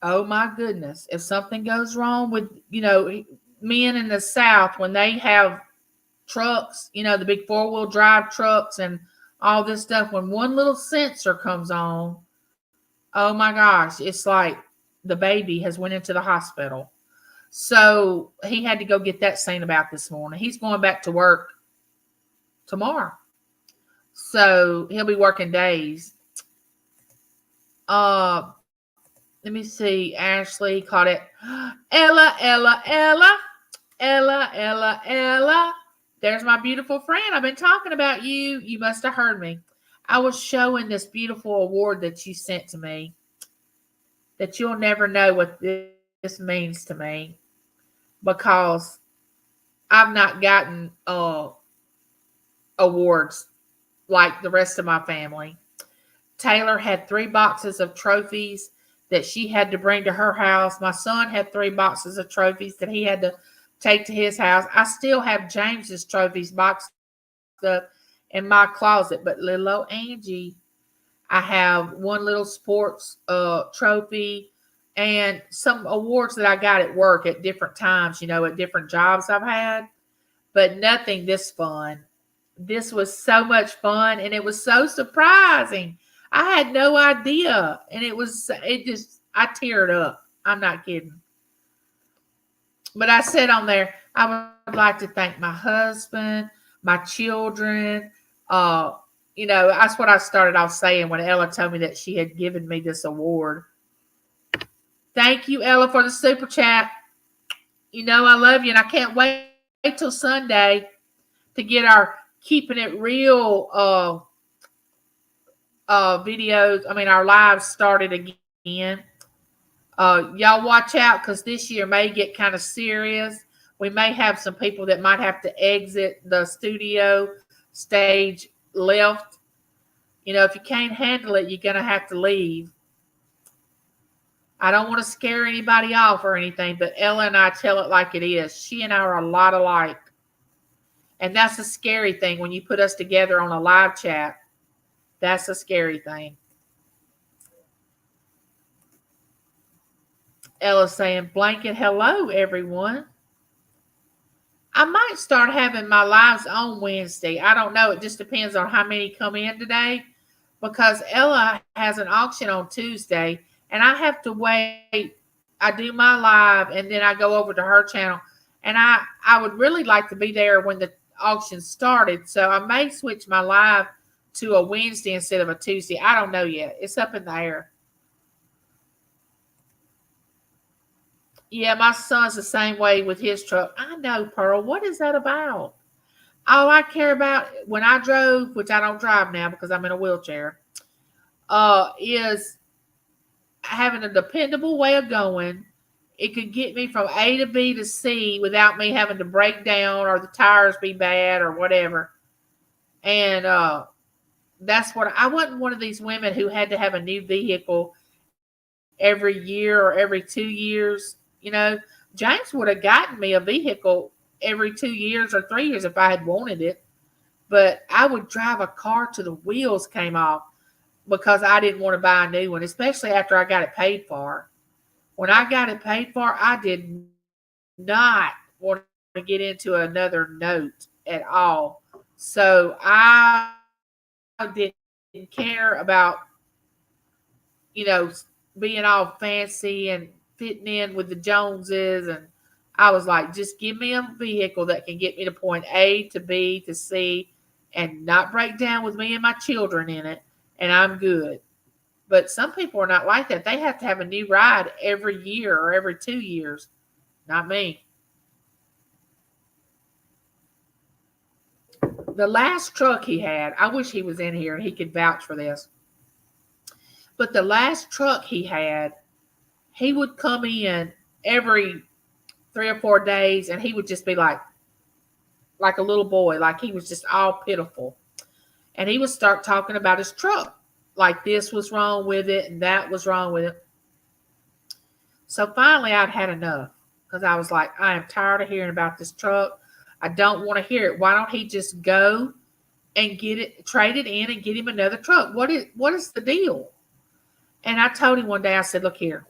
oh my goodness, if something goes wrong with, men in the South, when they have trucks, the big 4-wheel drive trucks and all this stuff, when one little sensor comes on, oh my gosh, it's like the baby has went into the hospital. So he had to go get that seen about this morning. He's going back to work tomorrow. So he'll be working days. Let me see. Ashley caught it. Ella. There's my beautiful friend. I've been talking about you. You must have heard me. I was showing this beautiful award that you sent to me that you'll never know what this means to me because I've not gotten awards like the rest of my family. Taylor had 3 boxes of trophies that she had to bring to her house. My son had 3 boxes of trophies that he had to take to his house. I still have James's trophies boxed up in my closet, but little old Angie, I have one little sports trophy and some awards that I got at work at different times, at different jobs I've had, but nothing this fun. This was so much fun and it was so surprising. I had no idea. And I teared up. I'm not kidding. But I said on there, I would like to thank my husband, my children. That's what I started off saying when Ella told me that she had given me this award. Thank you, Ella, for the super chat. I love you and I can't wait till Sunday to get our Keeping It Real videos. Our lives started again. Y'all watch out because this year may get kind of serious. We may have some people that might have to exit the studio stage left. If you can't handle it, you're going to have to leave. I don't want to scare anybody off or anything, but Ella and I tell it like it is. She and I are a lot alike. And that's a scary thing when you put us together on a live chat. That's a scary thing. Ella saying, blanket hello, everyone. I might start having my lives on Wednesday. I don't know. It just depends on how many come in today because Ella has an auction on Tuesday and I have to wait. I do my live and then I go over to her channel and I would really like to be there when the auction started. So I may switch my live to a Wednesday instead of a Tuesday. I don't know yet. It's up in the air. Yeah, my son's the same way with his truck. I know, Pearl. What is that about? All I care about when I drove, which I don't drive now because I'm in a wheelchair, is having a dependable way of going. It could get me from A to B to C without me having to break down or the tires be bad or whatever. And that's what I wasn't one of these women who had to have a new vehicle every year or every 2 years. James would have gotten me a vehicle every 2 years or 3 years if I had wanted it. But I would drive a car till the wheels came off because I didn't want to buy a new one, especially after I got it paid for. When I got it paid for, I did not want to get into another note at all. So I didn't care about, you know, being all fancy and fitting in with the Joneses. And I was like, just give me a vehicle that can get me to point A to B to C and not break down with me and my children in it. And I'm good. But some people are not like that. They have to have a new ride every year or every 2 years. Not me. The last truck he had, I wish he was in here and he could vouch for this. But the last truck he had, he would come in every 3 or 4 days and he would just be like a little boy, like he was just all pitiful. And he would start talking about his truck, like this was wrong with it and that was wrong with it. So finally I'd had enough because I was like, I am tired of hearing about this truck. I don't want to hear it. Why don't he just go and get it, trade it in and get him another truck? What is the deal? And I told him one day, I said, look here,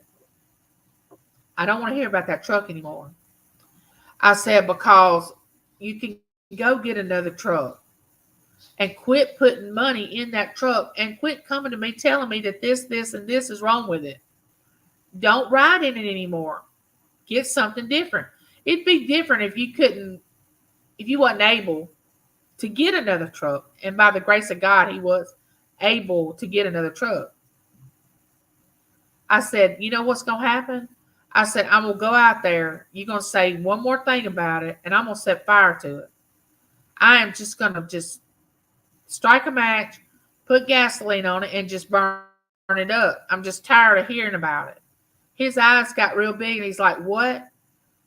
I don't want to hear about that truck anymore. I said, because you can go get another truck and quit putting money in that truck and quit coming to me telling me that this, and this is wrong with it. Don't ride in it anymore. Get something different. It'd be different if you wasn't able to get another truck. And by the grace of God, he was able to get another truck. I said, you know what's going to happen? I said, I'm going to go out there. You're going to say one more thing about it, and I'm going to set fire to it. I am just going to just strike a match, put gasoline on it, and just burn it up. I'm just tired of hearing about it. His eyes got real big, and he's like, what?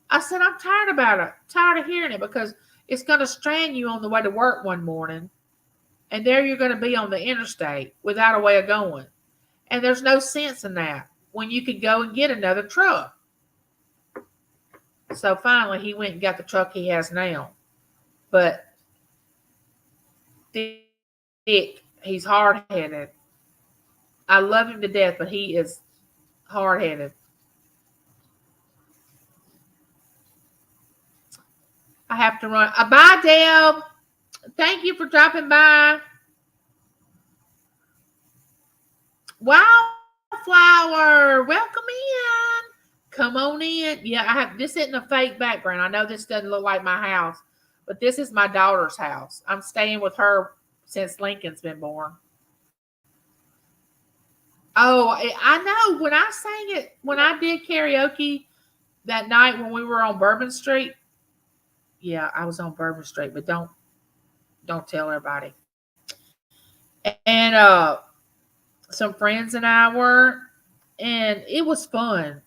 I said, I'm tired about it. Tired of hearing it because it's going to strand you on the way to work one morning, and there you're going to be on the interstate without a way of going. And there's no sense in that when you could go and get another truck. So finally, he went and got the truck he has now. But Dick, he's hard-headed. I love him to death, but he is hard-headed. I have to run. Bye, Deb. Thank you for dropping by. Wildflower, welcome in. Come on in. Yeah, I have. This isn't a fake background. I know this doesn't look like my house, but this is my daughter's house. I'm staying with her since Lincoln's been born. Oh, I know. When I sang it, when I did karaoke that night when we were on Bourbon Street. Yeah, I was on Bourbon Street, but don't tell everybody. And some friends and I were, and it was fun.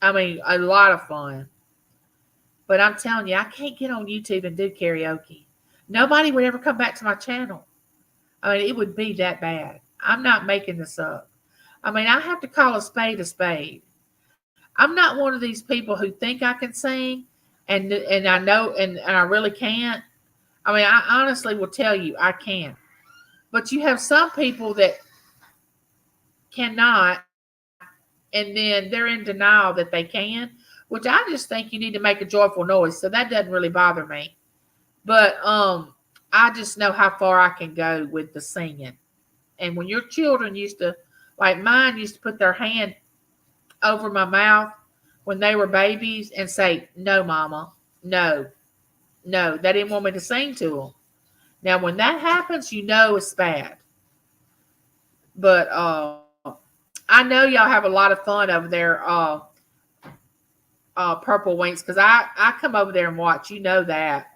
I mean, a lot of fun. But I'm telling you, I can't get on YouTube and do karaoke. Nobody would ever come back to my channel. I mean, it would be that bad. I'm not making this up. I mean, I have to call a spade a spade. I'm not one of these people who think I can sing and I know and I really can't. I mean, I honestly will tell you I can't. But you have some people that cannot, and then they're in denial that they can, which I just think you need to make a joyful noise. So that doesn't really bother me. But I just know how far I can go with the singing. And when your children used to, like mine, used to put their hand over my mouth when they were babies and say, no, mama, no. They didn't want me to sing to them. Now, when that happens, you know it's bad. But I know y'all have a lot of fun over there, Purple Winks, because I come over there and watch. You know that.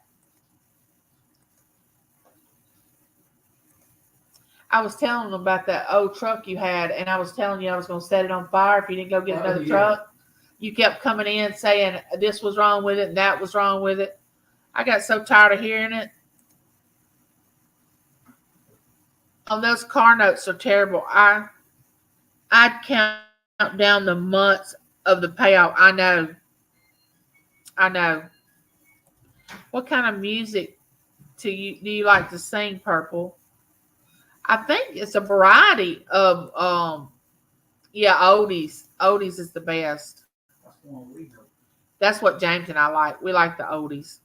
I was telling them about that old truck you had, and I was telling you I was going to set it on fire if you didn't go get another truck. You kept coming in saying this was wrong with it and that was wrong with it. I got so tired of hearing it. Oh, those car notes are terrible. I'd count down the months of the payoff. I know. What kind of music do you like to sing, Purple? I think it's a variety of oldies. Oldies is the best. That's what James and I like. We like the oldies.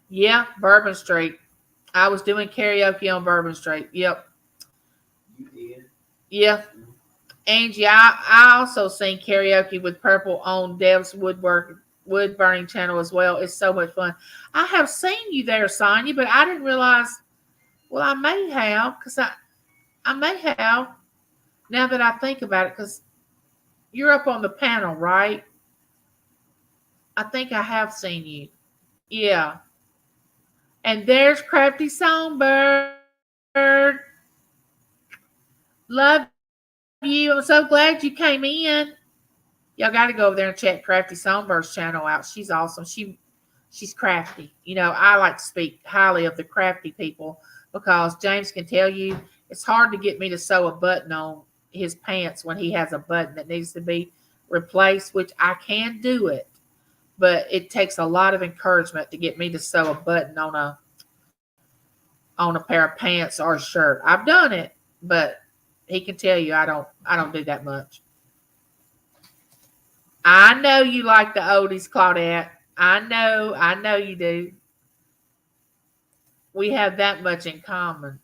Yeah, Bourbon Street. I was doing karaoke on Bourbon Street. Yep. You did. Yeah. Angie, I also sing karaoke with Purple on Dev's wood burning channel as well. It's so much fun. I have seen you there, Sonya, but I didn't realize. Well, I may have, because I may have, now that I think about it, because you're up on the panel, right? I think I have seen you. Yeah. And there's Crafty Songbird. Love you. I'm so glad you came in. Y'all got to go over there and check Crafty Songbird's channel out. She's awesome. She's crafty. You know, I like to speak highly of the crafty people because James can tell you it's hard to get me to sew a button on his pants when he has a button that needs to be replaced, which I can do it, but it takes a lot of encouragement to get me to sew a button on a pair of pants or a shirt. I've done it, but he can tell you I don't do that much. I know you like the oldies, Claudette. I know you do. We have that much in common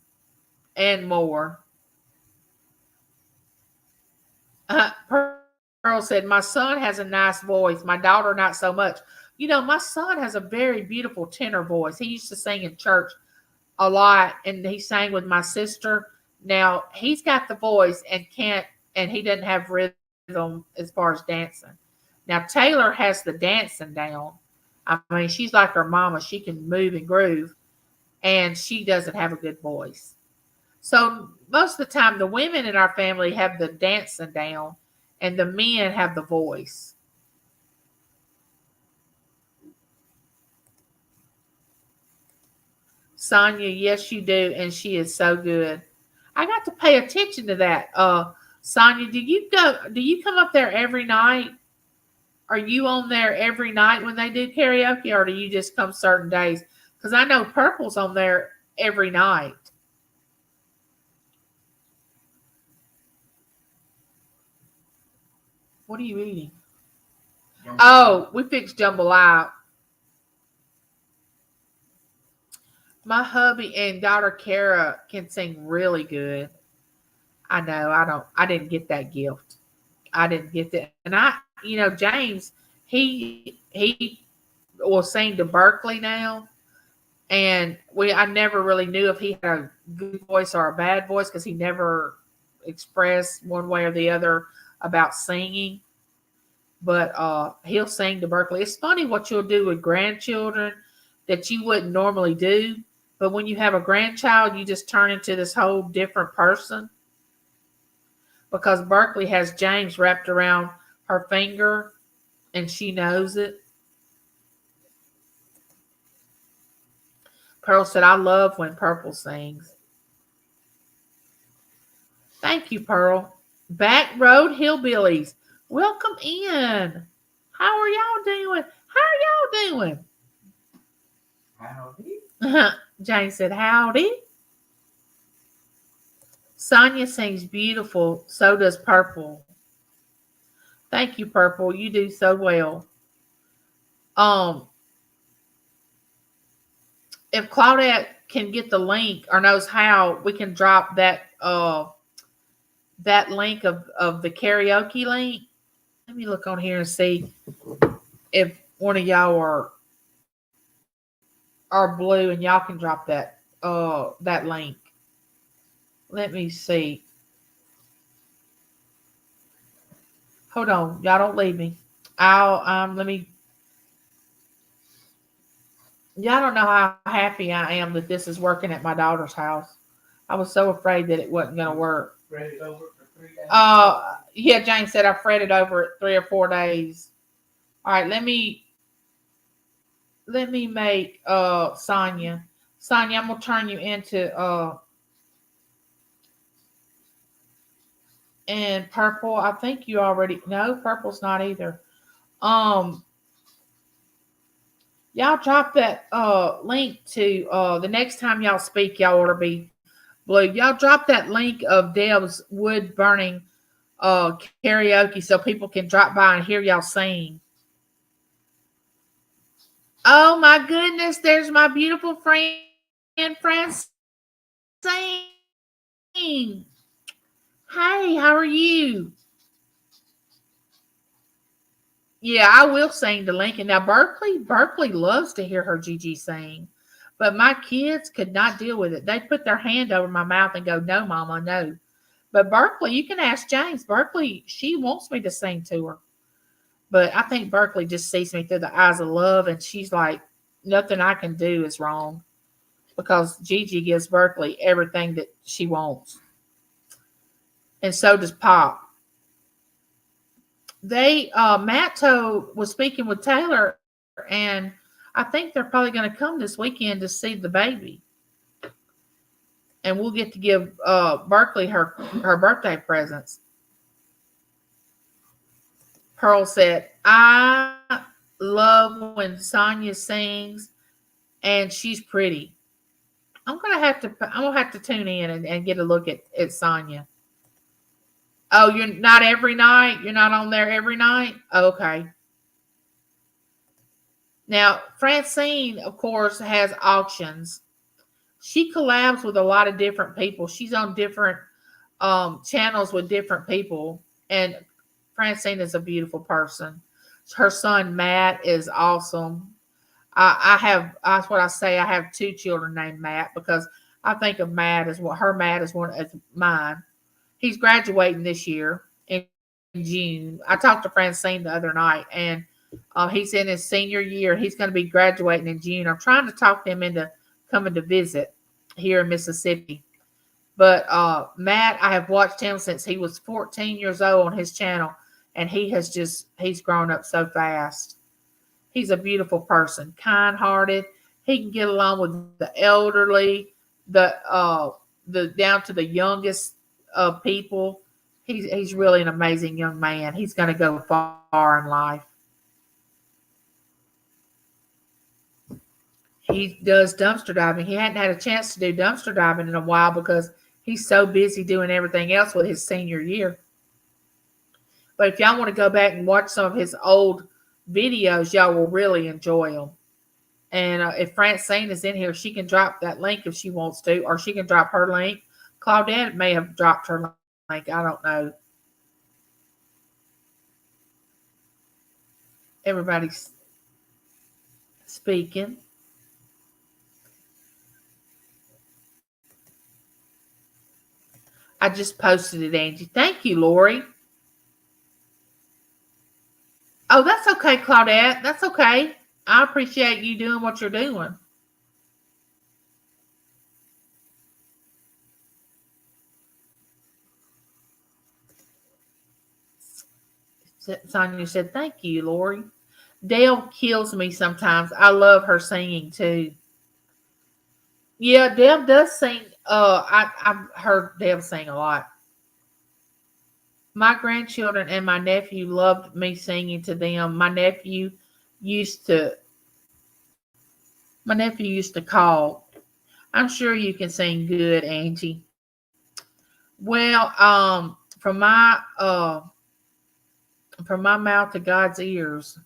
and more. Pearl said, my son has a nice voice. My daughter, not so much. You know, my son has a very beautiful tenor voice. He used to sing in church a lot, and he sang with my sister. Now, he's got the voice and he doesn't have rhythm as far as dancing. Now, Taylor has the dancing down. I mean, she's like her mama. She can move and groove, and she doesn't have a good voice. So most of the time, the women in our family have the dancing down, and the men have the voice. Sonia, yes, you do, and she is so good. I got to pay attention to that. Sonia, do you come up there every night? Are you on there every night when they do karaoke, or do you just come certain days? Because I know Purple's on there every night. What are you eating? Oh, we fixed jambalaya. My hubby and daughter Kara can sing really good. I know. I didn't get that gift. I didn't get that. And James, he will sing to Berkeley now. And I never really knew if he had a good voice or a bad voice because he never expressed one way or the other about singing. But he'll sing to Berkeley. It's funny what you'll do with grandchildren that you wouldn't normally do. But when you have a grandchild, you just turn into this whole different person. Because Berkeley has James wrapped around her finger and she knows it. Pearl said, I love when Purple sings. Thank you, Pearl. Back Road Hillbillies. Welcome in. How are y'all doing? How are y'all doing? Howdy. Jane said, howdy. Sonia sings beautiful. So does Purple. Thank you, Purple. You do so well. If Claudette can get the link or knows how, we can drop that link of the karaoke link. Let me look on here and see if one of y'all are blue and y'all can drop that link. Let me see. Hold on, y'all don't leave me. Y'all don't know how happy I am that this is working at my daughter's house. I was so afraid that it wasn't going to work. Read it over for 3 days. Yeah, James said I fretted over it 3 or 4 days. All right, let me make Sonia. Sonia, I'm gonna turn you into and Purple. I think you already Purple's not either. Y'all drop that link to the next time y'all speak, y'all ought to be blue. Y'all drop that link of Deb's wood burning karaoke so people can drop by and hear y'all sing. Oh my goodness, there's my beautiful friend Francine. Hey, how are you? Yeah, I will sing to Lincoln. Now, Berkeley loves to hear her Gigi sing, but my kids could not deal with it. They'd put their hand over my mouth and go, "No, Mama, no." But Berkeley, you can ask James. Berkeley, she wants me to sing to her, but I think Berkeley just sees me through the eyes of love, and she's like, nothing I can do is wrong because Gigi gives Berkeley everything that she wants, and so does Pop. Matto was speaking with Taylor, and I think they're probably going to come this weekend to see the baby, and we'll get to give Berkeley her birthday presents. Pearl said, "I love when Sonya sings, and she's pretty." I'm gonna have to tune in and get a look at Sonya. Oh, you're not every night? You're not on there every night? Okay. Now, Francine, of course, has auctions. She collabs with a lot of different people. She's on different channels with different people. And Francine is a beautiful person. Her son, Matt, is awesome. That's what I say. I have two children named Matt because I think of Matt as Matt is one as mine. He's graduating this year in June. I talked to Francine the other night, and he's in his senior year. He's going to be graduating in June. I'm trying to talk him into coming to visit here in Mississippi. But Matt, I have watched him since he was 14 years old on his channel, and he's grown up so fast. He's a beautiful person, kind-hearted. He can get along with the elderly, the down to the youngest people. He's really an amazing young man. He's going to go far in life. He does dumpster diving. He hadn't had a chance to do dumpster diving in a while because he's so busy doing everything else with his senior year. But if y'all want to go back and watch some of his old videos, y'all will really enjoy them. And if Francine is in here, she can drop that link if she wants to, or she can drop her link. Claudette may have dropped her link. I don't know. Everybody's speaking. I just posted it, Angie. Thank you, Lori. Oh, that's okay, Claudette. That's okay. I appreciate you doing what you're doing. Sonia said, thank you, Lori. Dale kills me sometimes. I love her singing too. Yeah, Deb does sing. I've heard Deb sing a lot. My grandchildren and my nephew loved me singing to them. My nephew used to call. I'm sure you can sing good, Angie. Well, from my mouth to God's ears,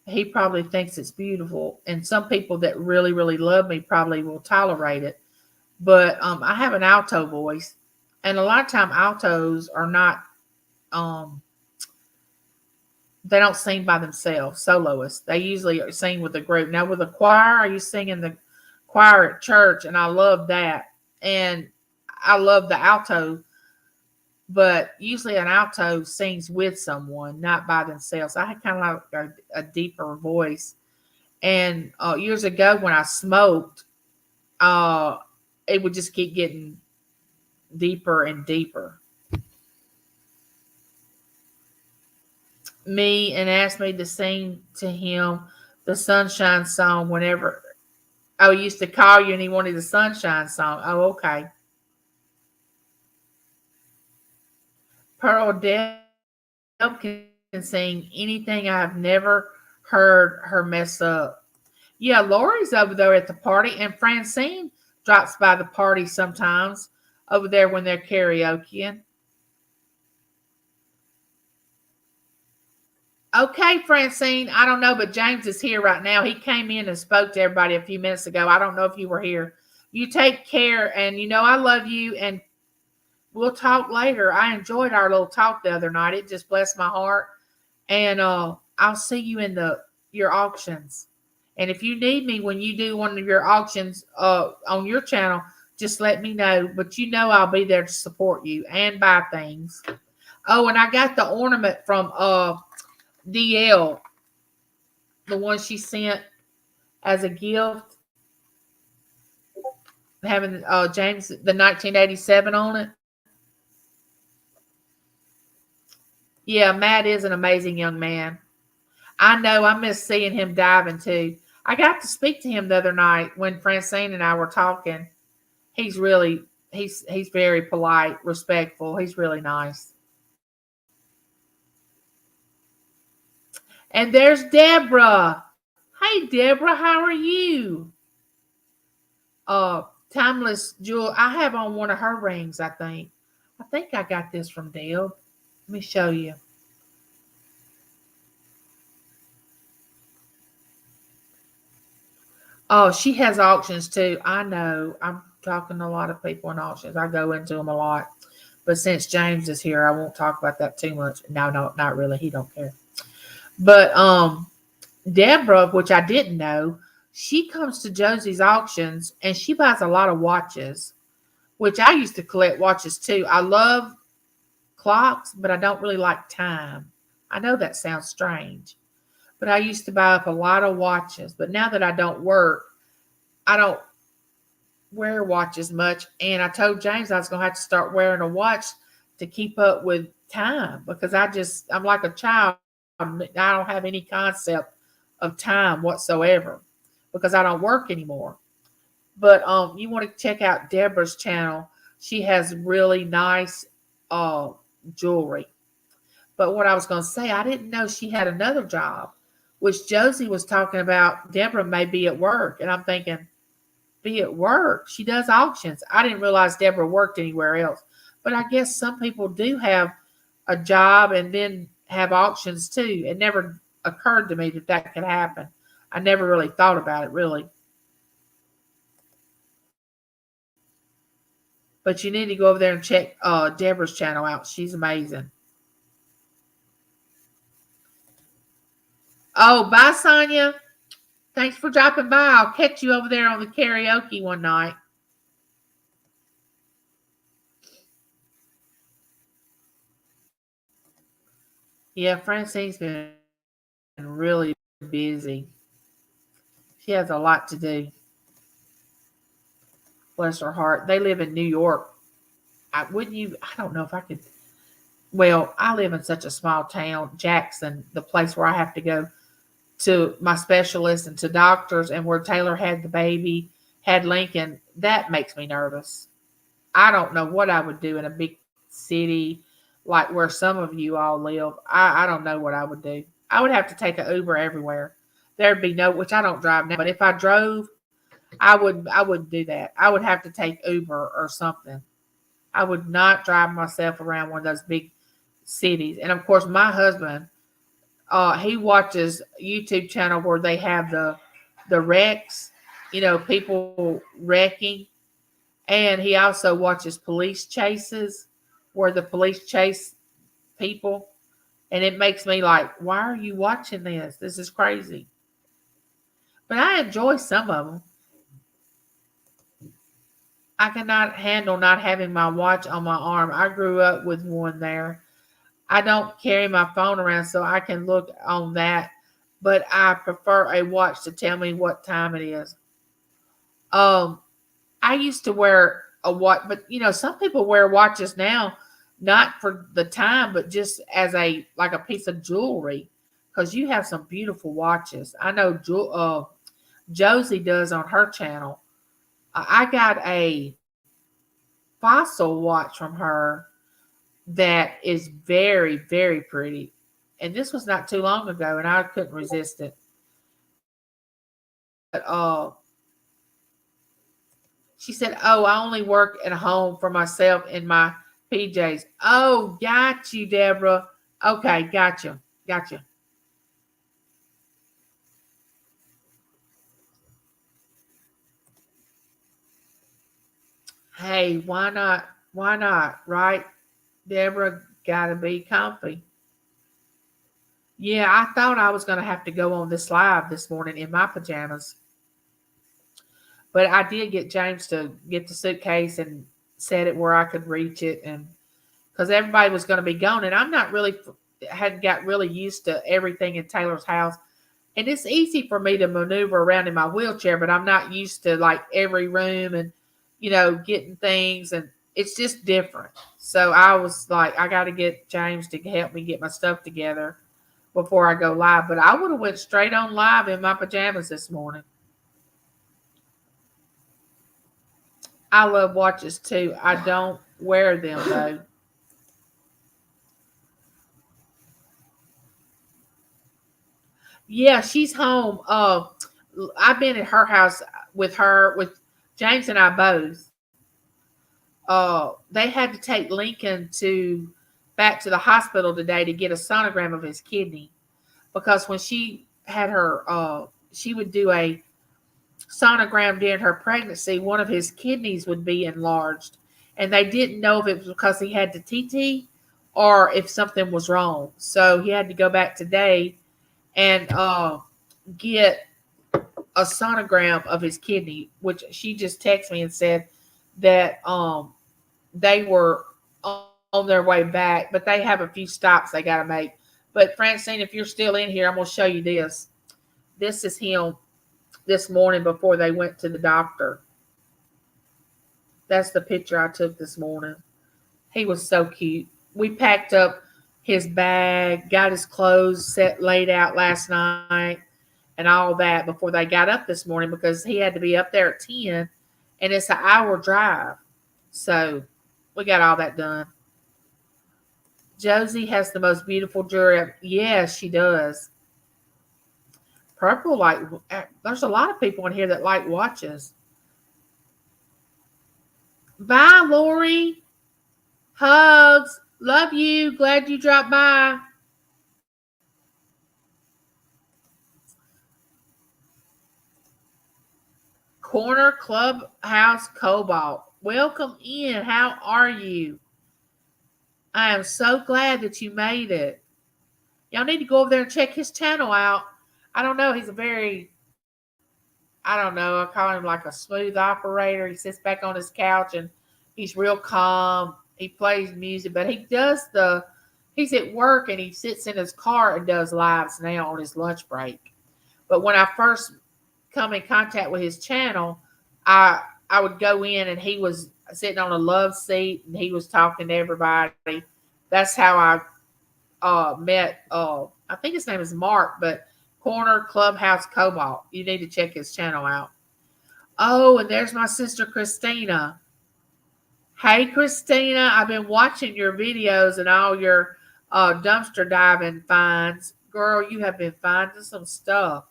he probably thinks it's beautiful. And some people that really, really love me probably will tolerate it. But I have an alto voice. And a lot of time altos are not, they don't sing by themselves, soloists. They usually sing with a group. Now with a choir, I used to sing in the choir at church, and I love that. And I love the alto, but usually an alto sings with someone, not by themselves. I had kind of like a deeper voice. And years ago when I smoked, it would just keep getting deeper and deeper. Me and asked me to sing to him the Sunshine song whenever I used to call you and he wanted the Sunshine song. Oh, okay. Pearl Deb can sing anything. I've never heard her mess up. Yeah, Lori's over there at the party, and Francine drops by the party sometimes over there when they're karaokeing. Okay, Francine. I don't know, but James is here right now. He came in and spoke to everybody a few minutes ago. I don't know if you were here. You take care, and you know I love you, and we'll talk later. I enjoyed our little talk the other night. It just blessed my heart. And I'll see you in your auctions. And if you need me when you do one of your auctions on your channel, just let me know. But you know I'll be there to support you and buy things. Oh, and I got the ornament from DL, the one she sent as a gift, having James the 1987 on it. Yeah, Matt is an amazing young man. I know. I miss seeing him diving too. I got to speak to him the other night when Francine and I were talking. He's really he's very polite, respectful. He's really nice. And there's Deborah. Hey Deborah, how are you? Timeless Jewel. I have on one of her rings, I think. I think I got this from Deb. Let me show you. Oh, she has auctions too. I know. I'm talking to a lot of people in auctions. I go into them a lot. But since James is here, I won't talk about that too much. No, not really. He don't care. But Deborah, which I didn't know, she comes to Josie's auctions and she buys a lot of watches, which I used to collect watches too. I love clocks, but I don't really like time. I know that sounds strange, but I used to buy up a lot of watches. But now that I don't work, I don't wear watches much. And I told James I was going to have to start wearing a watch to keep up with time because I'm like a child. I don't have any concept of time whatsoever because I don't work anymore. But you want to check out Deborah's channel. She has really nice jewelry. But what I was going to say, I didn't know she had another job, which Josie was talking about. Deborah may be at work. And I'm thinking, be at work? She does auctions. I didn't realize Deborah worked anywhere else. But I guess some people do have a job and then have auctions too. It never occurred to me that could happen. I never really thought about it, really. But you need to go over there and check Deborah's channel out. She's amazing. Oh, bye, Sonia. Thanks for dropping by. I'll catch you over there on the karaoke one night. Yeah, Francine's been really busy. She has a lot to do. Bless her heart. They live in New York. I don't know if I could. Well, I live in such a small town, Jackson, the place where I have to go to my specialist and to doctors, and where Taylor had the baby, had Lincoln. That makes me nervous. I don't know what I would do in a big city like where some of you all live. I don't know what I would do. I would have to take an Uber everywhere. There'd be no, which I don't drive now, but if I drove, I wouldn't do that. I would have to take Uber or something. I would not drive myself around one of those big cities. And of course, my husband, he watches YouTube channel where they have the wrecks, people wrecking. And he also watches police chases where the police chase people. And it makes me like, why are you watching this? This is crazy. But I enjoy some of them. I cannot handle not having my watch on my arm. I grew up with one there. I don't carry my phone around so I can look on that. But I prefer a watch to tell me what time it is. I used to wear a watch, but some people wear watches now, not for the time, but just as a piece of jewelry, because you have some beautiful watches. I know Josie does on her channel. I got a Fossil watch from her that is very, very pretty, and this was not too long ago, and I couldn't resist it. But she said, "Oh, I only work at home for myself in my PJs." Oh, got you, Deborah. Okay, gotcha. Hey, why not? Why not? Right? Deborah gotta be comfy. Yeah, I thought I was gonna have to go on this live this morning in my pajamas. But I did get James to get the suitcase and set it where I could reach it, and because everybody was going to be gone, and I'm not really hadn't got really used to everything in Taylor's house, and it's easy for me to maneuver around in my wheelchair, but I'm not used to like every room and getting things, and it's just different. So I was like, I got to get James to help me get my stuff together before I go live. But I would have went straight on live in my pajamas this morning. I love watches too. I don't wear them though. Yeah, she's home. I've been at her house with James and I both. They had to take Lincoln to back to the hospital today to get a sonogram of his kidney because when she had her, she would do a sonogram during her pregnancy. One of his kidneys would be enlarged, and they didn't know if it was because he had the TT or if something was wrong. So he had to go back today and get a sonogram of his kidney, which she just texted me and said that they were on their way back, but they have a few stops they got to make. But Francine, if you're still in here, I'm going to show you this. This is him this morning before they went to the doctor. That's the picture I took this morning. He was so cute. We packed up his bag, got his clothes laid out last night, and all that before they got up this morning because he had to be up there at 10, and it's an hour drive. So we got all that done. Josie has the most beautiful jewelry. Yes, she does. Purple, like, there's a lot of people in here that like watches. Bye, Lori. Hugs. Love you. Glad you dropped by. Corner Clubhouse Cobalt. Welcome in. How are you? I am so glad that you made it. Y'all need to go over there and check his channel out. I don't know. He's I don't know. I call him like a smooth operator. He sits back on his couch and he's real calm. He plays music, but he's at work and he sits in his car and does lives now on his lunch break. But when I first come in contact with his channel, I would go in and he was sitting on a love seat and he was talking to everybody. That's how I met. I think his name is Mark, but Corner Clubhouse Cobalt. You need to check his channel out. Oh, and there's my sister Christina. Hey, Christina, I've been watching your videos and all your dumpster diving finds. Girl, you have been finding some stuff.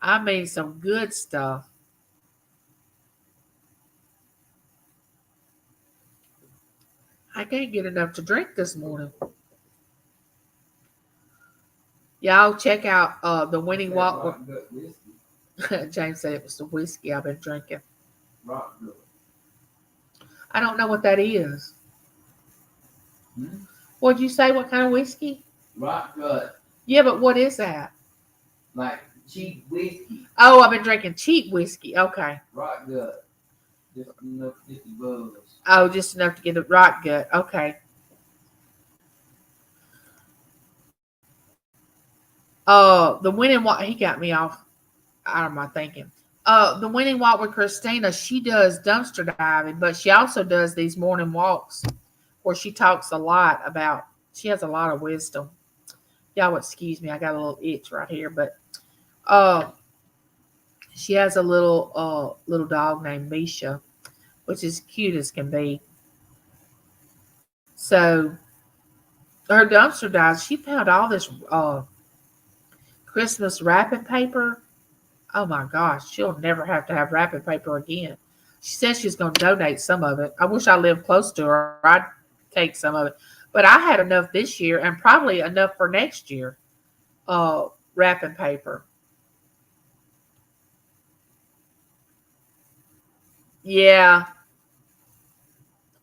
I mean, some good stuff. I can't get enough to drink this morning. Y'all check out the Winning Walk. James said it was the whiskey I've been drinking. I don't know what that is. What'd you say? What kind of whiskey? Rock gut. Yeah, but what is that? Like cheap whiskey. Oh, I've been drinking cheap whiskey. Okay. Rock gut. Just enough to get the buzz. Oh, just enough to get the rock gut. Okay. The Winning Walk, he got me off out of my thinking. The Winning Walk with Christina, she does dumpster diving, but she also does these morning walks where she talks a lot about, she has a lot of wisdom. Y'all would excuse me, I got a little itch right here, but she has a little dog named Misha, which is cute as can be. So her dumpster dives, she found all this Christmas wrapping paper. Oh my gosh, she'll never have to have wrapping paper again. She said she's going to donate some of it. I wish I lived close to her. I'd take some of it. But I had enough this year and probably enough for next year. Wrapping paper. Yeah.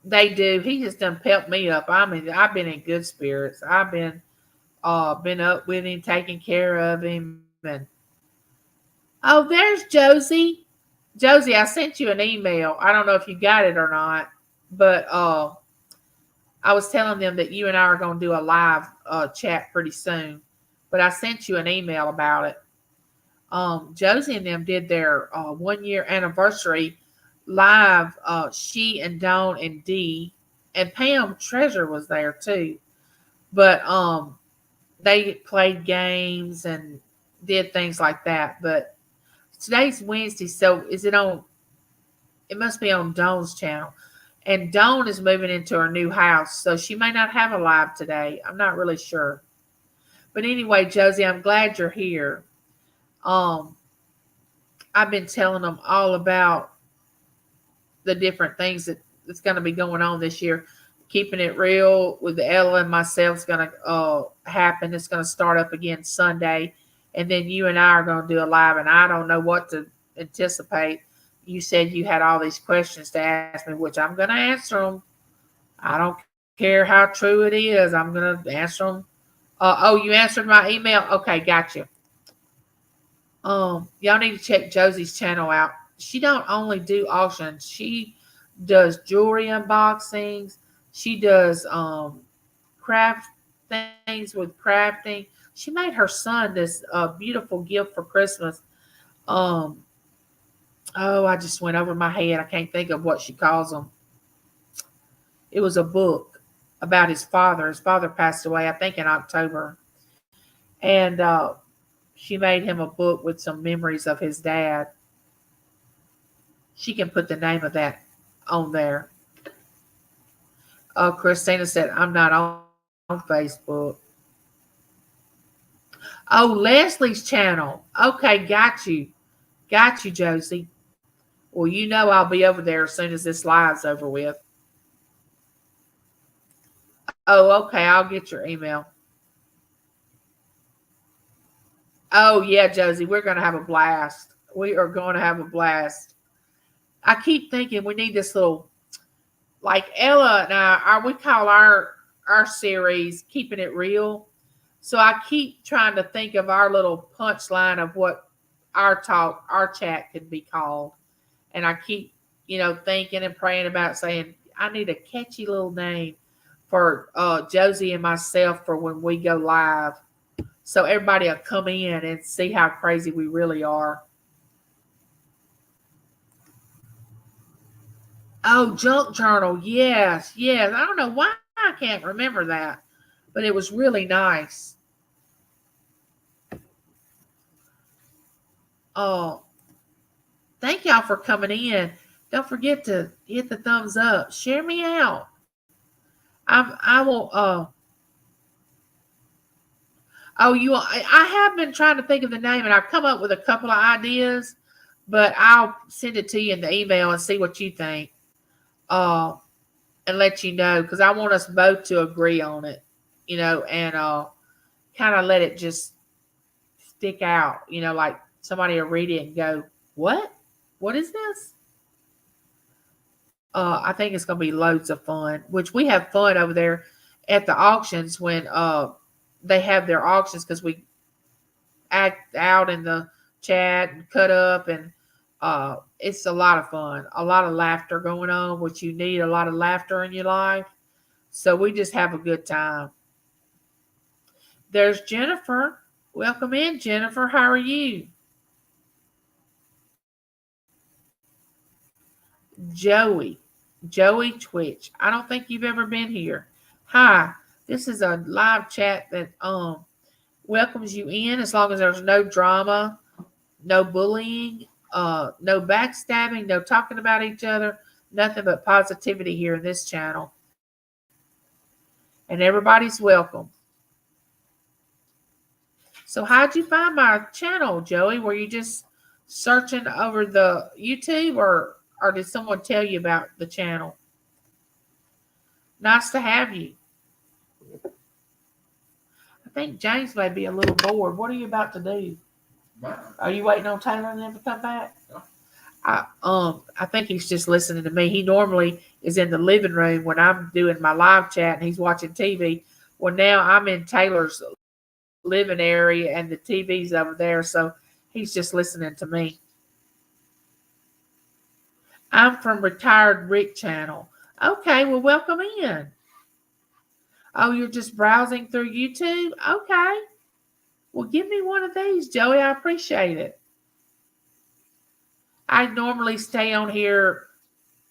They do. He just done pelt me up. I mean, I've been in good spirits. I've been up with him, taking care of him, and oh, there's Josie. Josie, I sent you an email. I don't know if you got it or not, but I was telling them that you and I are going to do a live chat pretty soon. But I sent you an email about it. Josie and them did their 1 year anniversary live. She and Dawn and Dee and Pam Treasure was there too. But they played games and did things like that. But today's Wednesday, so is it on? It must be on Dawn's channel. And Dawn is moving into her new house, so she may not have a live today. I'm not really sure. But anyway, Josie, I'm glad you're here. I've been telling them all about the different things that's going to be going on this year. Keeping it real with Ella and myself is going to happen. It's going to start up again Sunday. And then you and I are going to do a live, and I don't know what to anticipate. You said you had all these questions to ask me, which I'm going to answer them. I don't care how true it is. I'm going to answer them. Oh, you answered my email? Okay, gotcha. Y'all need to check Josie's channel out. She don't only do auctions. She does jewelry unboxings. She does craft things with crafting. She made her son this beautiful gift for Christmas. Oh, I just went over my head. I can't think of what she calls them. It was a book about his father. His father passed away, I think, in October. And she made him a book with some memories of his dad. She can put the name of that on there. Christina said, I'm not on Facebook. Oh, Leslie's channel. Okay, got you. Got you, Josie. Well, you know I'll be over there as soon as this live's over with. Oh, okay, I'll get your email. Oh, yeah, Josie, we're going to have a blast. We are going to have a blast. I keep thinking we need this little, like Ella and I, we call our series Keeping It Real. So I keep trying to think of our little punchline of what our chat could be called. And I keep, thinking and praying about saying, I need a catchy little name for Josie and myself for when we go live. So everybody will come in and see how crazy we really are. Oh, Junk Journal. Yes. I don't know why I can't remember that, but it was really nice. Oh, thank y'all for coming in. Don't forget to hit the thumbs up. Share me out. I will. I have been trying to think of the name, and I've come up with a couple of ideas, but I'll send it to you in the email and see what you think. And let you know, because I want us both to agree on it, and kind of let it just stick out, like somebody will read it and go, what? What is this? I think it's going to be loads of fun, which we have fun over there at the auctions when they have their auctions, because we act out in the chat and cut up, and it's a lot of fun, a lot of laughter going on, which you need a lot of laughter in your life. So we just have a good time. There's Jennifer. Welcome in, Jennifer. How are you? Joey Twitch. I don't think you've ever been here. Hi. This is a live chat that welcomes you in, as long as there's no drama, no bullying, no backstabbing, no talking about each other, nothing but positivity here in this channel. And everybody's welcome. So how'd you find my channel, Joey? Were you just searching over the YouTube, or did someone tell you about the channel? Nice to have you. I think James may be a little bored. What are you about to do? Are you waiting on Taylor and them to come back? I think he's just listening to me. He normally is in the living room when I'm doing my live chat and he's watching TV. Well, now I'm in Taylor's living area and the TV's over there, so he's just listening to me. I'm from Retired Rick Channel. Okay, well, welcome in. Oh, you're just browsing through YouTube? Okay. Well, give me one of these, Joey. I appreciate it. I normally stay on here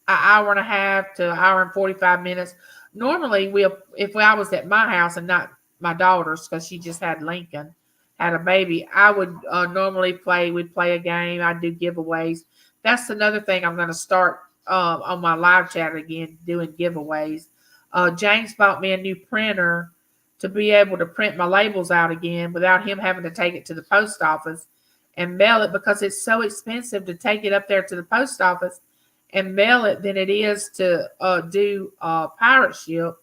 an hour and a half to an hour and 45 minutes. Normally, if I was at my house and not my daughter's, because she just had Lincoln, had a baby, I would normally we'd play a game. I'd do giveaways. That's another thing I'm going to start on my live chat again, doing giveaways. James bought me a new printer to be able to print my labels out again without him having to take it to the post office and mail it, because it's so expensive to take it up there to the post office and mail it than it is to do pirate ship.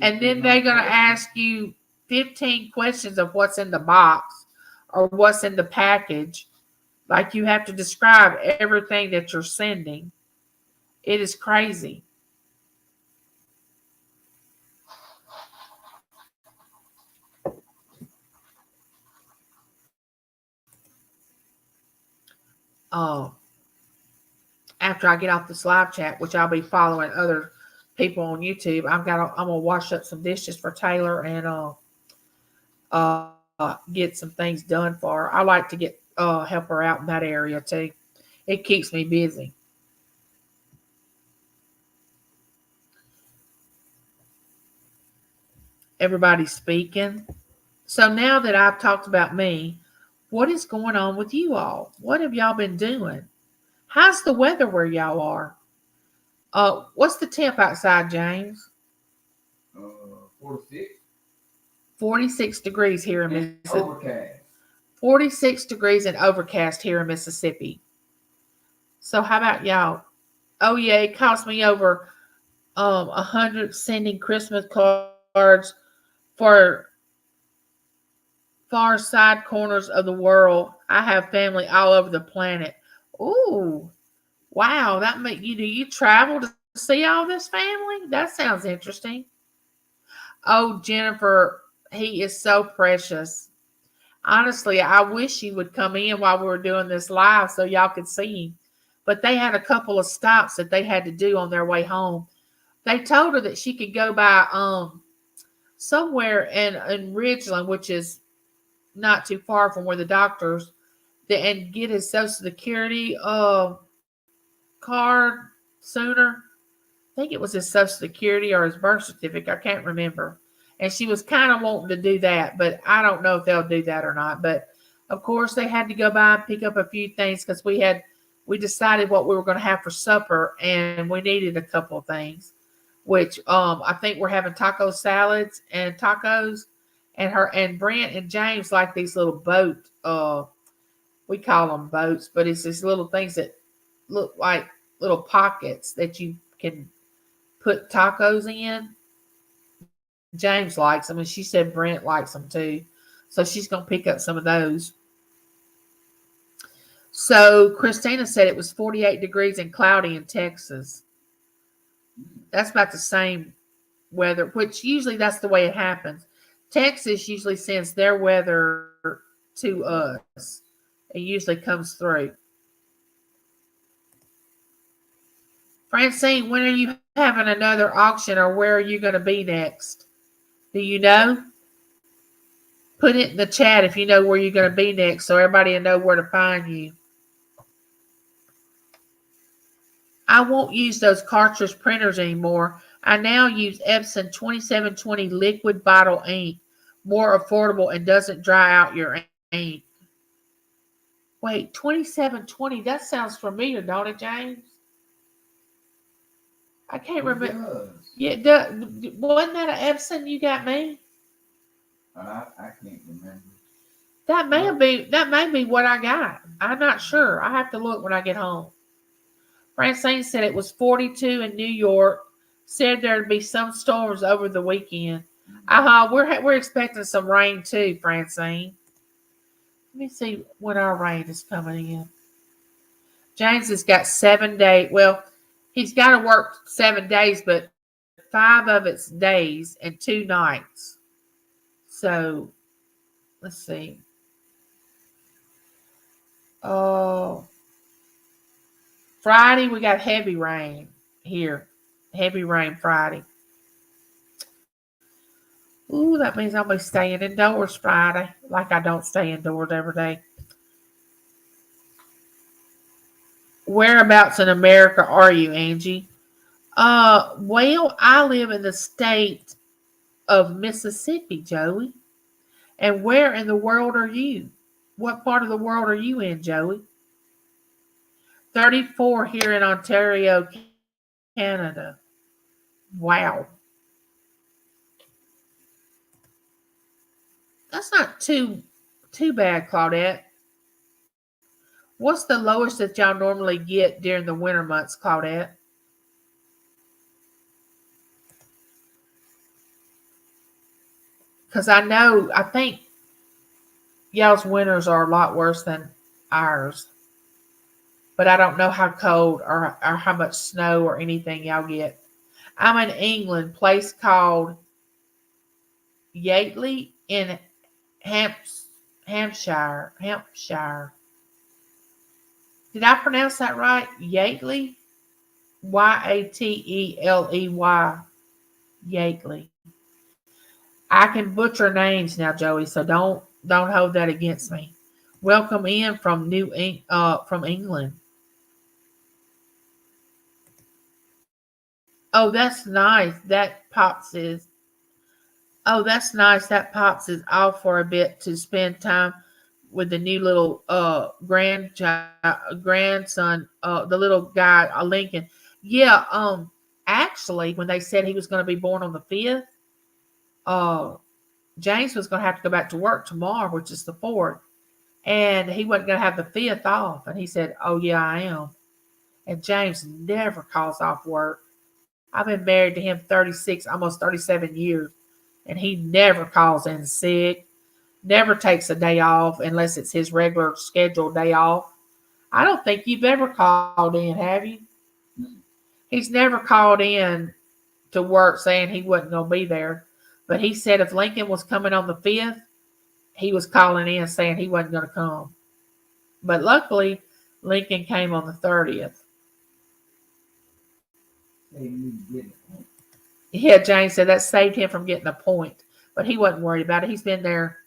And then they're going to ask you 15 questions of what's in the box or what's in the package. Like, you have to describe everything that you're sending. It is crazy. After I get off this live chat, which I'll be following other people on YouTube, I'm gonna wash up some dishes for Taylor and get some things done for her. I like to get help her out in that area too. It keeps me busy. Everybody's speaking. So now that I've talked about me, what is going on with you all? What have y'all been doing? How's the weather where y'all are? What's the temp outside, James? 46. 46 degrees here in Mississippi. Overcast. 46 degrees and overcast here in Mississippi. So how about y'all? Oh yeah, it cost me over 100 sending Christmas cards for far side corners of the world. I have family all over the planet. Ooh, wow! Do you travel to see all this family? That sounds interesting. Oh, Jennifer, he is so precious. Honestly, I wish he would come in while we were doing this live so y'all could see him. But they had a couple of stops that they had to do on their way home. They told her that she could go by somewhere in Ridgeland, which is not too far from where the doctors, and get his Social Security card sooner. I think it was his Social Security or his birth certificate. I can't remember. And she was kind of wanting to do that, but I don't know if they'll do that or not. But of course, they had to go by and pick up a few things because we decided what we were going to have for supper, and we needed a couple of things, which I think we're having taco salads and tacos, and Brent and James like these little boat. We call them boats, but it's these little things that look like little pockets that you can put tacos in. James likes them, and she said Brent likes them too. So she's going to pick up some of those. So Christina said it was 48 degrees and cloudy in Texas. That's about the same weather, which usually that's the way it happens. Texas usually sends their weather to us. It usually comes through. Francine, when are you having another auction, or where are you going to be next? Do you know? Put it in the chat if you know where you're going to be next so everybody will know where to find you. I won't use those cartridge printers anymore. I now use Epson 2720 liquid bottle ink. More affordable and doesn't dry out your ink. Wait, 2720, that sounds familiar, don't it, James? I can't remember. Yeah, wasn't that an Epson you got me? I can't remember. That may be what I got. I'm not sure. I have to look when I get home. Francine said it was 42 in New York. Said there'd be some storms over the weekend. We're expecting some rain too, Francine. Let me see when our rain is coming in. James has got 7 days. Well, He's got to work 7 days, but 5 of it's days and 2 nights. So let's see. Oh, Friday we got heavy rain here. Heavy rain Friday. Ooh, that means I'll be staying indoors Friday, like I don't stay indoors every day. Whereabouts in America are you, Angie? Well, I live in the state of Mississippi, Joey. And where in the world are you? What part of the world are you in, Joey? 34 here in Ontario, Canada. Wow. That's not too bad, Claudette. What's the lowest that y'all normally get during the winter months, Claudette? Because I think y'all's winters are a lot worse than ours. But I don't know how cold or how much snow or anything y'all get. I'm in England, place called Yateley in Hampshire. Hampshire. Did I pronounce that right? Yateley? Yateley. Yateley. I can butcher names now, Joey, so don't hold that against me. Welcome in from from England. Oh, that's nice. That Pops is. Oh, that's nice. That Pops is off for a bit to spend time with the new little grandson, the little guy, Lincoln. Yeah. Actually, when they said he was going to be born on the 5th, uh, James was going to have to go back to work tomorrow, which is the 4th, and he wasn't going to have the 5th off. And he said, "Oh yeah, I am." And James never calls off work. I've been married to him 36, almost 37 years, and he never calls in sick, never takes a day off unless it's his regular scheduled day off. I don't think you've ever called in, have you? He's never called in to work saying he wasn't going to be there. But he said if Lincoln was coming on the 5th, he was calling in saying he wasn't going to come. But luckily, Lincoln came on the 30th. Yeah, James said that saved him from getting a point. But he wasn't worried about it. He's been there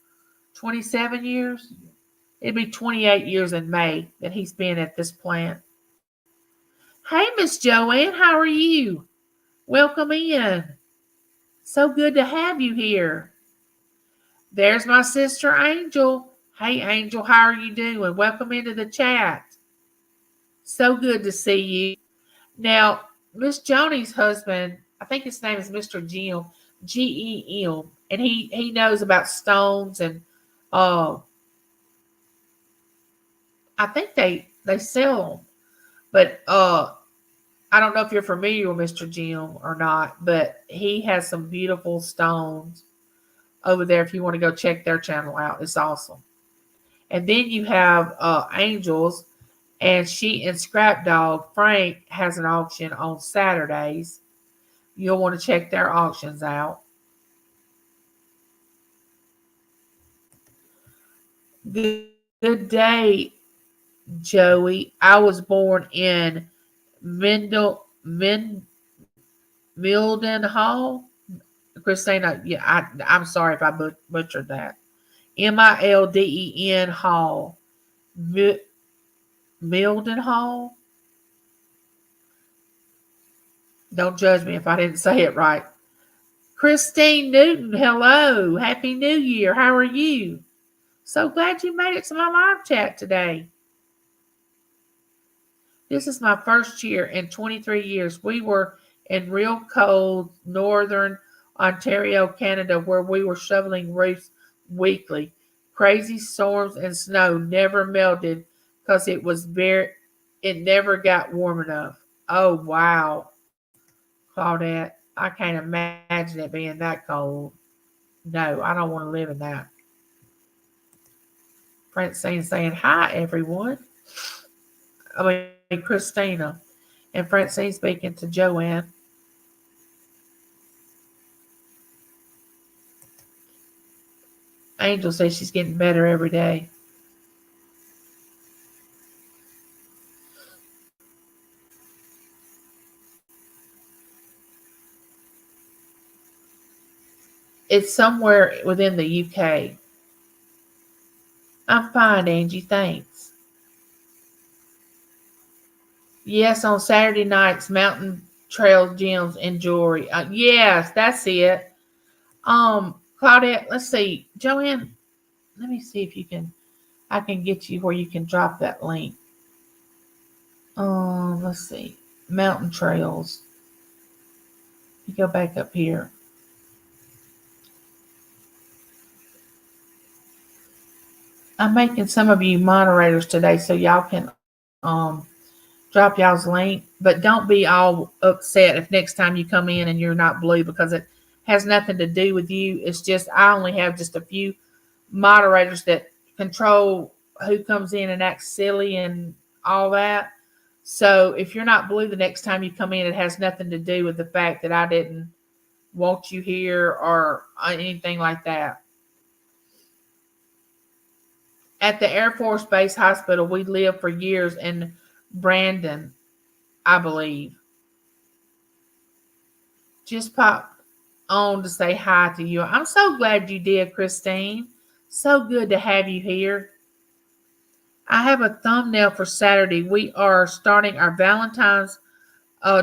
27 years. It'd be 28 years in May that he's been at this plant. Hey, Miss Joanne, how are you? Welcome in. So good to have you here. There's my sister Angel. Hey, Angel, how are you doing? Welcome into the chat. So good to see you. Now, Miss Joni's husband, I think his name is Mr. Jim, Gem, and he knows about stones and I think they sell them, but I don't know if you're familiar with Mr. Jim or not, but he has some beautiful stones over there. If you want to go check their channel out, it's awesome. And then you have Angels, and she and Scrap Dog Frank has an auction on Saturdays. You'll want to check their auctions out. Good day, Joey. I was born in Mildenhall. Christina, yeah, I'm sorry if I butchered that. Milden Hall. Mildenhall. Don't judge me if I didn't say it right. Christine Newton, hello. Happy New Year. How are you? So glad you made it to my live chat today. This is my first year in 23 years. We were in real cold northern Ontario, Canada, where we were shoveling roofs weekly. Crazy storms and snow never melted because it never got warm enough. Oh, wow. Claudette, I can't imagine it being that cold. No, I don't want to live in that. Francine saying, hi, everyone. I mean, Christina. And Francine speaking to Joanne. Angel says she's getting better every day. It's somewhere within the UK. I'm fine, Angie. Thanks. Yes, on Saturday nights, mountain trail gyms and jewelry. Yes, that's it. Claudette, let's see. Joanne, let me see if I can get you where you can drop that link. Let's see. Mountain trails. You go back up here. I'm making some of you moderators today so y'all can drop y'all's link, but don't be all upset if next time you come in and you're not blue, because it has nothing to do with you. It's just I only have just a few moderators that control who comes in and acts silly and all that. So if you're not blue the next time you come in, it has nothing to do with the fact that I didn't want you here or anything like that. At the Air Force Base Hospital, we lived for years in Brandon, I believe. Just popped on to say hi to you. I'm so glad you did, Christine. So good to have you here. I have a thumbnail for Saturday. We are starting our Valentine's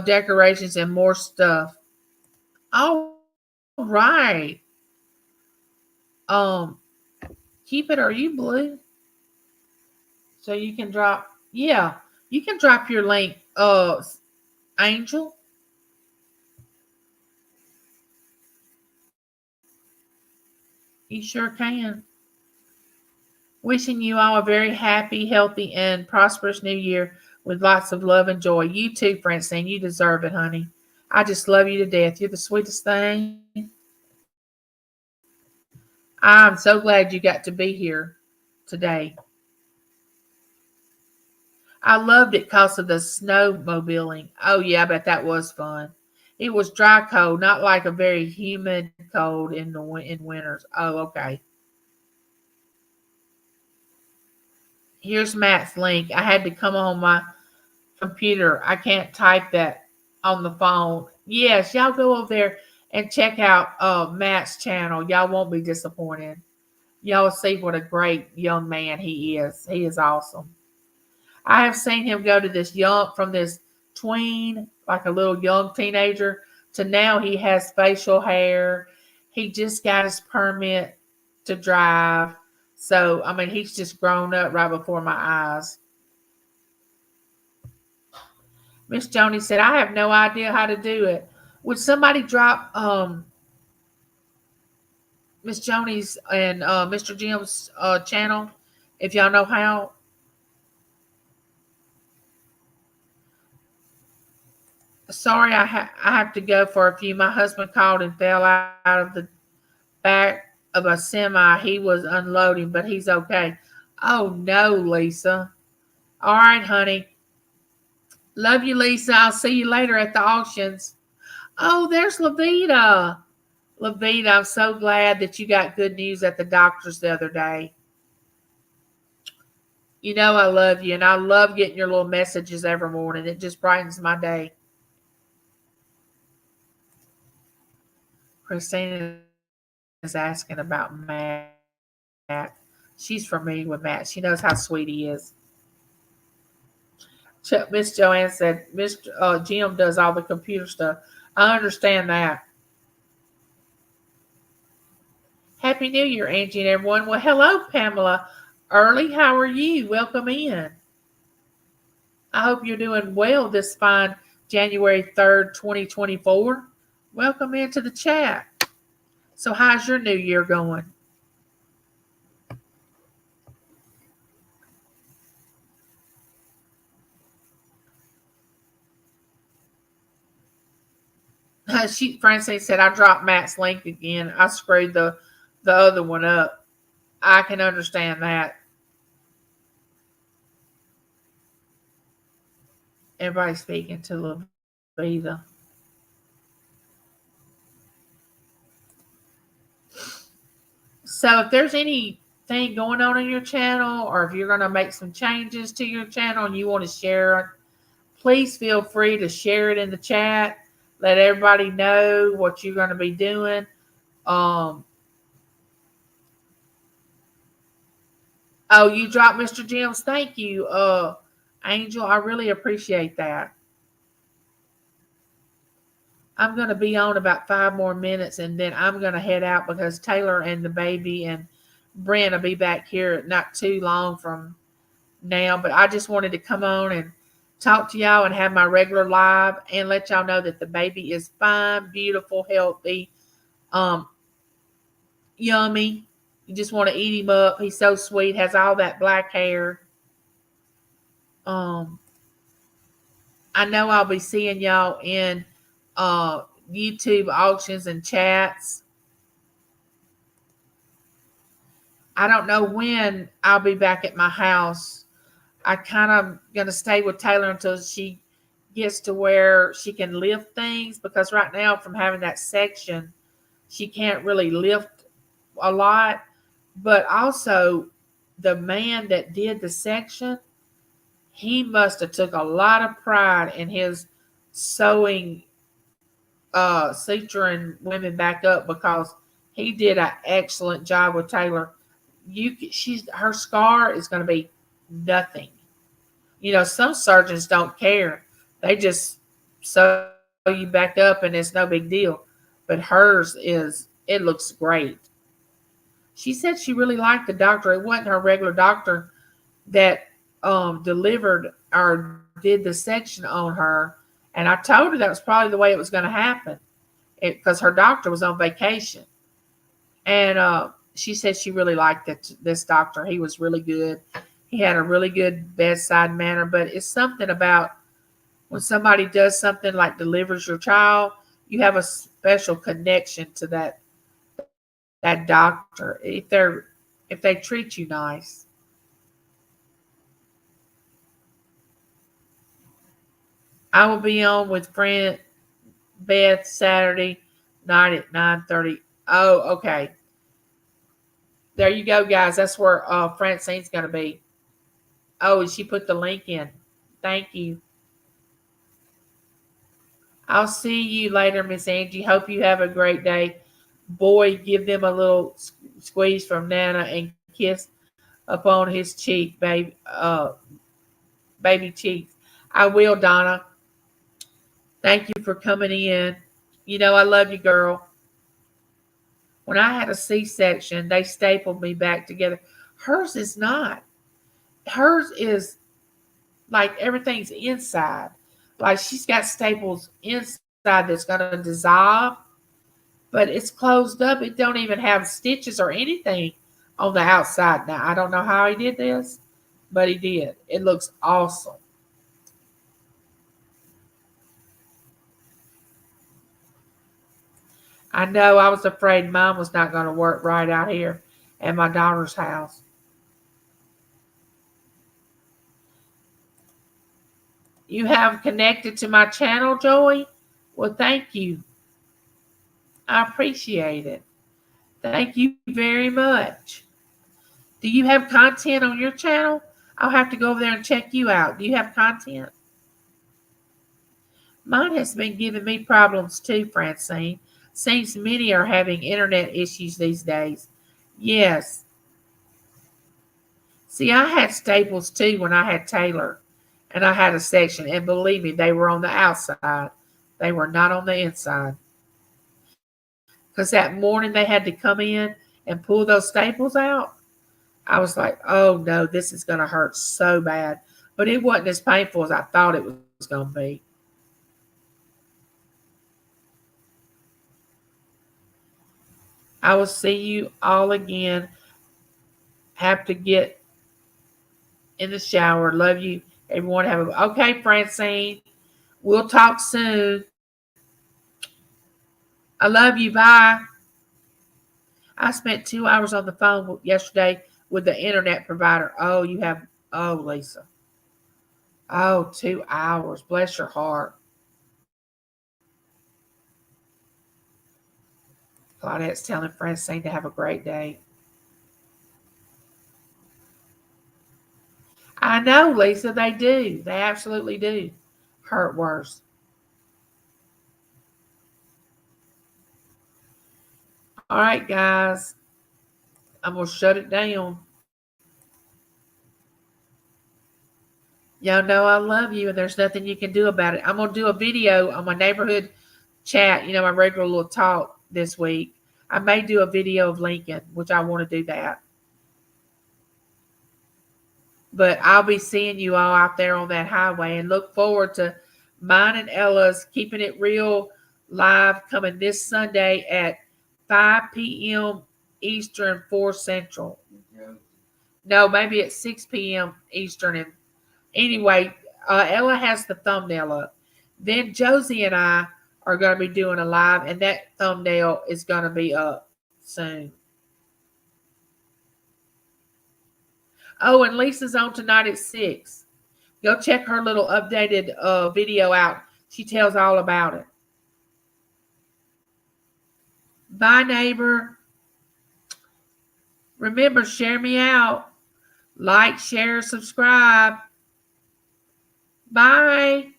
decorations and more stuff. All right. Keep it. Are you blue? So you can drop. Yeah, you can drop your link. Angel. You sure can. Wishing you all a very happy, healthy, and prosperous new year with lots of love and joy. You too, Francine. You deserve it, honey. I just love you to death. You're the sweetest thing. I'm so glad you got to be here today. I loved it because of the snowmobiling. Oh, yeah, I bet that was fun. It was dry cold, not like a very humid cold in winters. Oh, okay. Here's Matt's link. I had to come on my computer. I can't type that on the phone. Yes, y'all go over there and check out Matt's channel. Y'all won't be disappointed. Y'all see what a great young man he is. He is awesome. I have seen him go to from this tween, like a little young teenager, to now he has facial hair. He just got his permit to drive. So, I mean, he's just grown up right before my eyes. Miss Joni said, I have no idea how to do it. Would somebody drop Miss Joni's and Mr. Jim's channel if y'all know how? Sorry, I have to go for a few. My husband called and fell out of the back of a semi. He was unloading, but he's okay. Oh, no, Lisa. All right, honey. Love you, Lisa. I'll see you later at the auctions. Oh, there's Levita. Levita, I'm so glad that you got good news at the doctor's the other day. You know I love you, and I love getting your little messages every morning. It just brightens my day. Christina is asking about Matt. She's familiar with Matt. She knows how sweet he is. Miss Joanne said, Mr. Jim does all the computer stuff. I understand that. Happy New Year, Angie and everyone. Well, hello, Pamela Early. How are you? Welcome in. I hope you're doing well this fine January 3rd, 2024. Welcome into the chat. So how's your new year going? Francine said, I dropped Matt's link again. I screwed the other one up. I can understand that. Everybody speaking to Lavita. So if there's anything going on your channel, or if you're going to make some changes to your channel and you want to share it, please feel free to share it in the chat. Let everybody know what you're going to be doing. Oh, you dropped Mr. Jim's. Thank you, Angel. I really appreciate that. I'm going to be on about 5 more minutes, and then I'm going to head out because Taylor and the baby and Brent will be back here not too long from now. But I just wanted to come on and talk to y'all and have my regular live and let y'all know that the baby is fine, beautiful, healthy, yummy. You just want to eat him up. He's so sweet, has all that black hair. I know I'll be seeing y'all in YouTube auctions and chats. I don't know when I'll be back at my house. I kind of going to stay with Taylor until she gets to where she can lift things, because right now from having that section, she can't really lift a lot. But also the man that did the section, he must have took a lot of pride in his sewing, suturing women back up, because he did an excellent job with Taylor. Her scar is going to be nothing. Some surgeons don't care; they just sew you back up, and it's no big deal. But hers is. It looks great. She said she really liked the doctor. It wasn't her regular doctor that delivered or did the section on her, and I told her that was probably the way it was going to happen, because her doctor was on vacation, and she said she really liked this doctor. He was really good. He had a really good bedside manner. But it's something about when somebody does something like delivers your child, you have a special connection to that doctor if they treat you nice. I will be on with friend Beth Saturday night at 9:30. Oh, okay. There you go, guys. That's where Francine's going to be. Oh, and she put the link in. Thank you. I'll see you later, Miss Angie. Hope you have a great day. Boy, give them a little squeeze from Nana and kiss upon his cheek, baby cheeks. I will, Donna. Thank you for coming in. I love you, girl. When I had a C-section, they stapled me back together. Hers is not. Hers is like everything's inside. Like she's got staples inside that's going to dissolve, but it's closed up. It don't even have stitches or anything on the outside. Now, I don't know how he did this, but he did. It looks awesome. I know I was afraid mine was not going to work right out here at my daughter's house. You have connected to my channel, Joey? Well, thank you. I appreciate it. Thank you very much. Do you have content on your channel? I'll have to go over there and check you out. Do you have content? Mine has been giving me problems too, Francine. Seems many are having internet issues these days. Yes. See, I had staples too when I had Taylor, and I had a section, and believe me, they were on the outside. They were not on the inside. Because that morning they had to come in and pull those staples out. I was like, oh no, this is going to hurt so bad. But it wasn't as painful as I thought it was going to be. I will see you all again. Have to get in the shower. Love you. Everyone have a... Okay, Francine. We'll talk soon. I love you. Bye. I spent 2 hours on the phone yesterday with the internet provider. Oh, Lisa. Oh, 2 hours. Bless your heart. Claudette's telling Francine to have a great day. I know, Lisa, they do. They absolutely do. Hurt worse. All right, guys. I'm going to shut it down. Y'all know I love you, and there's nothing you can do about it. I'm going to do a video on my neighborhood chat, my regular little talk this week. I may do a video of Lincoln, which I want to do that. But I'll be seeing you all out there on that highway, and look forward to mine and Ella's Keeping It Real live coming this Sunday at 5 p.m. Eastern, 4 Central. No, maybe at 6 p.m. Eastern. And anyway, Ella has the thumbnail up. Then Josie and I are going to be doing a live, and that thumbnail is going to be up soon. Oh, and Lisa's on tonight at 6. Go check her little updated video out. She tells all about it. Bye, neighbor. Remember, share me out. Like, share, subscribe. Bye.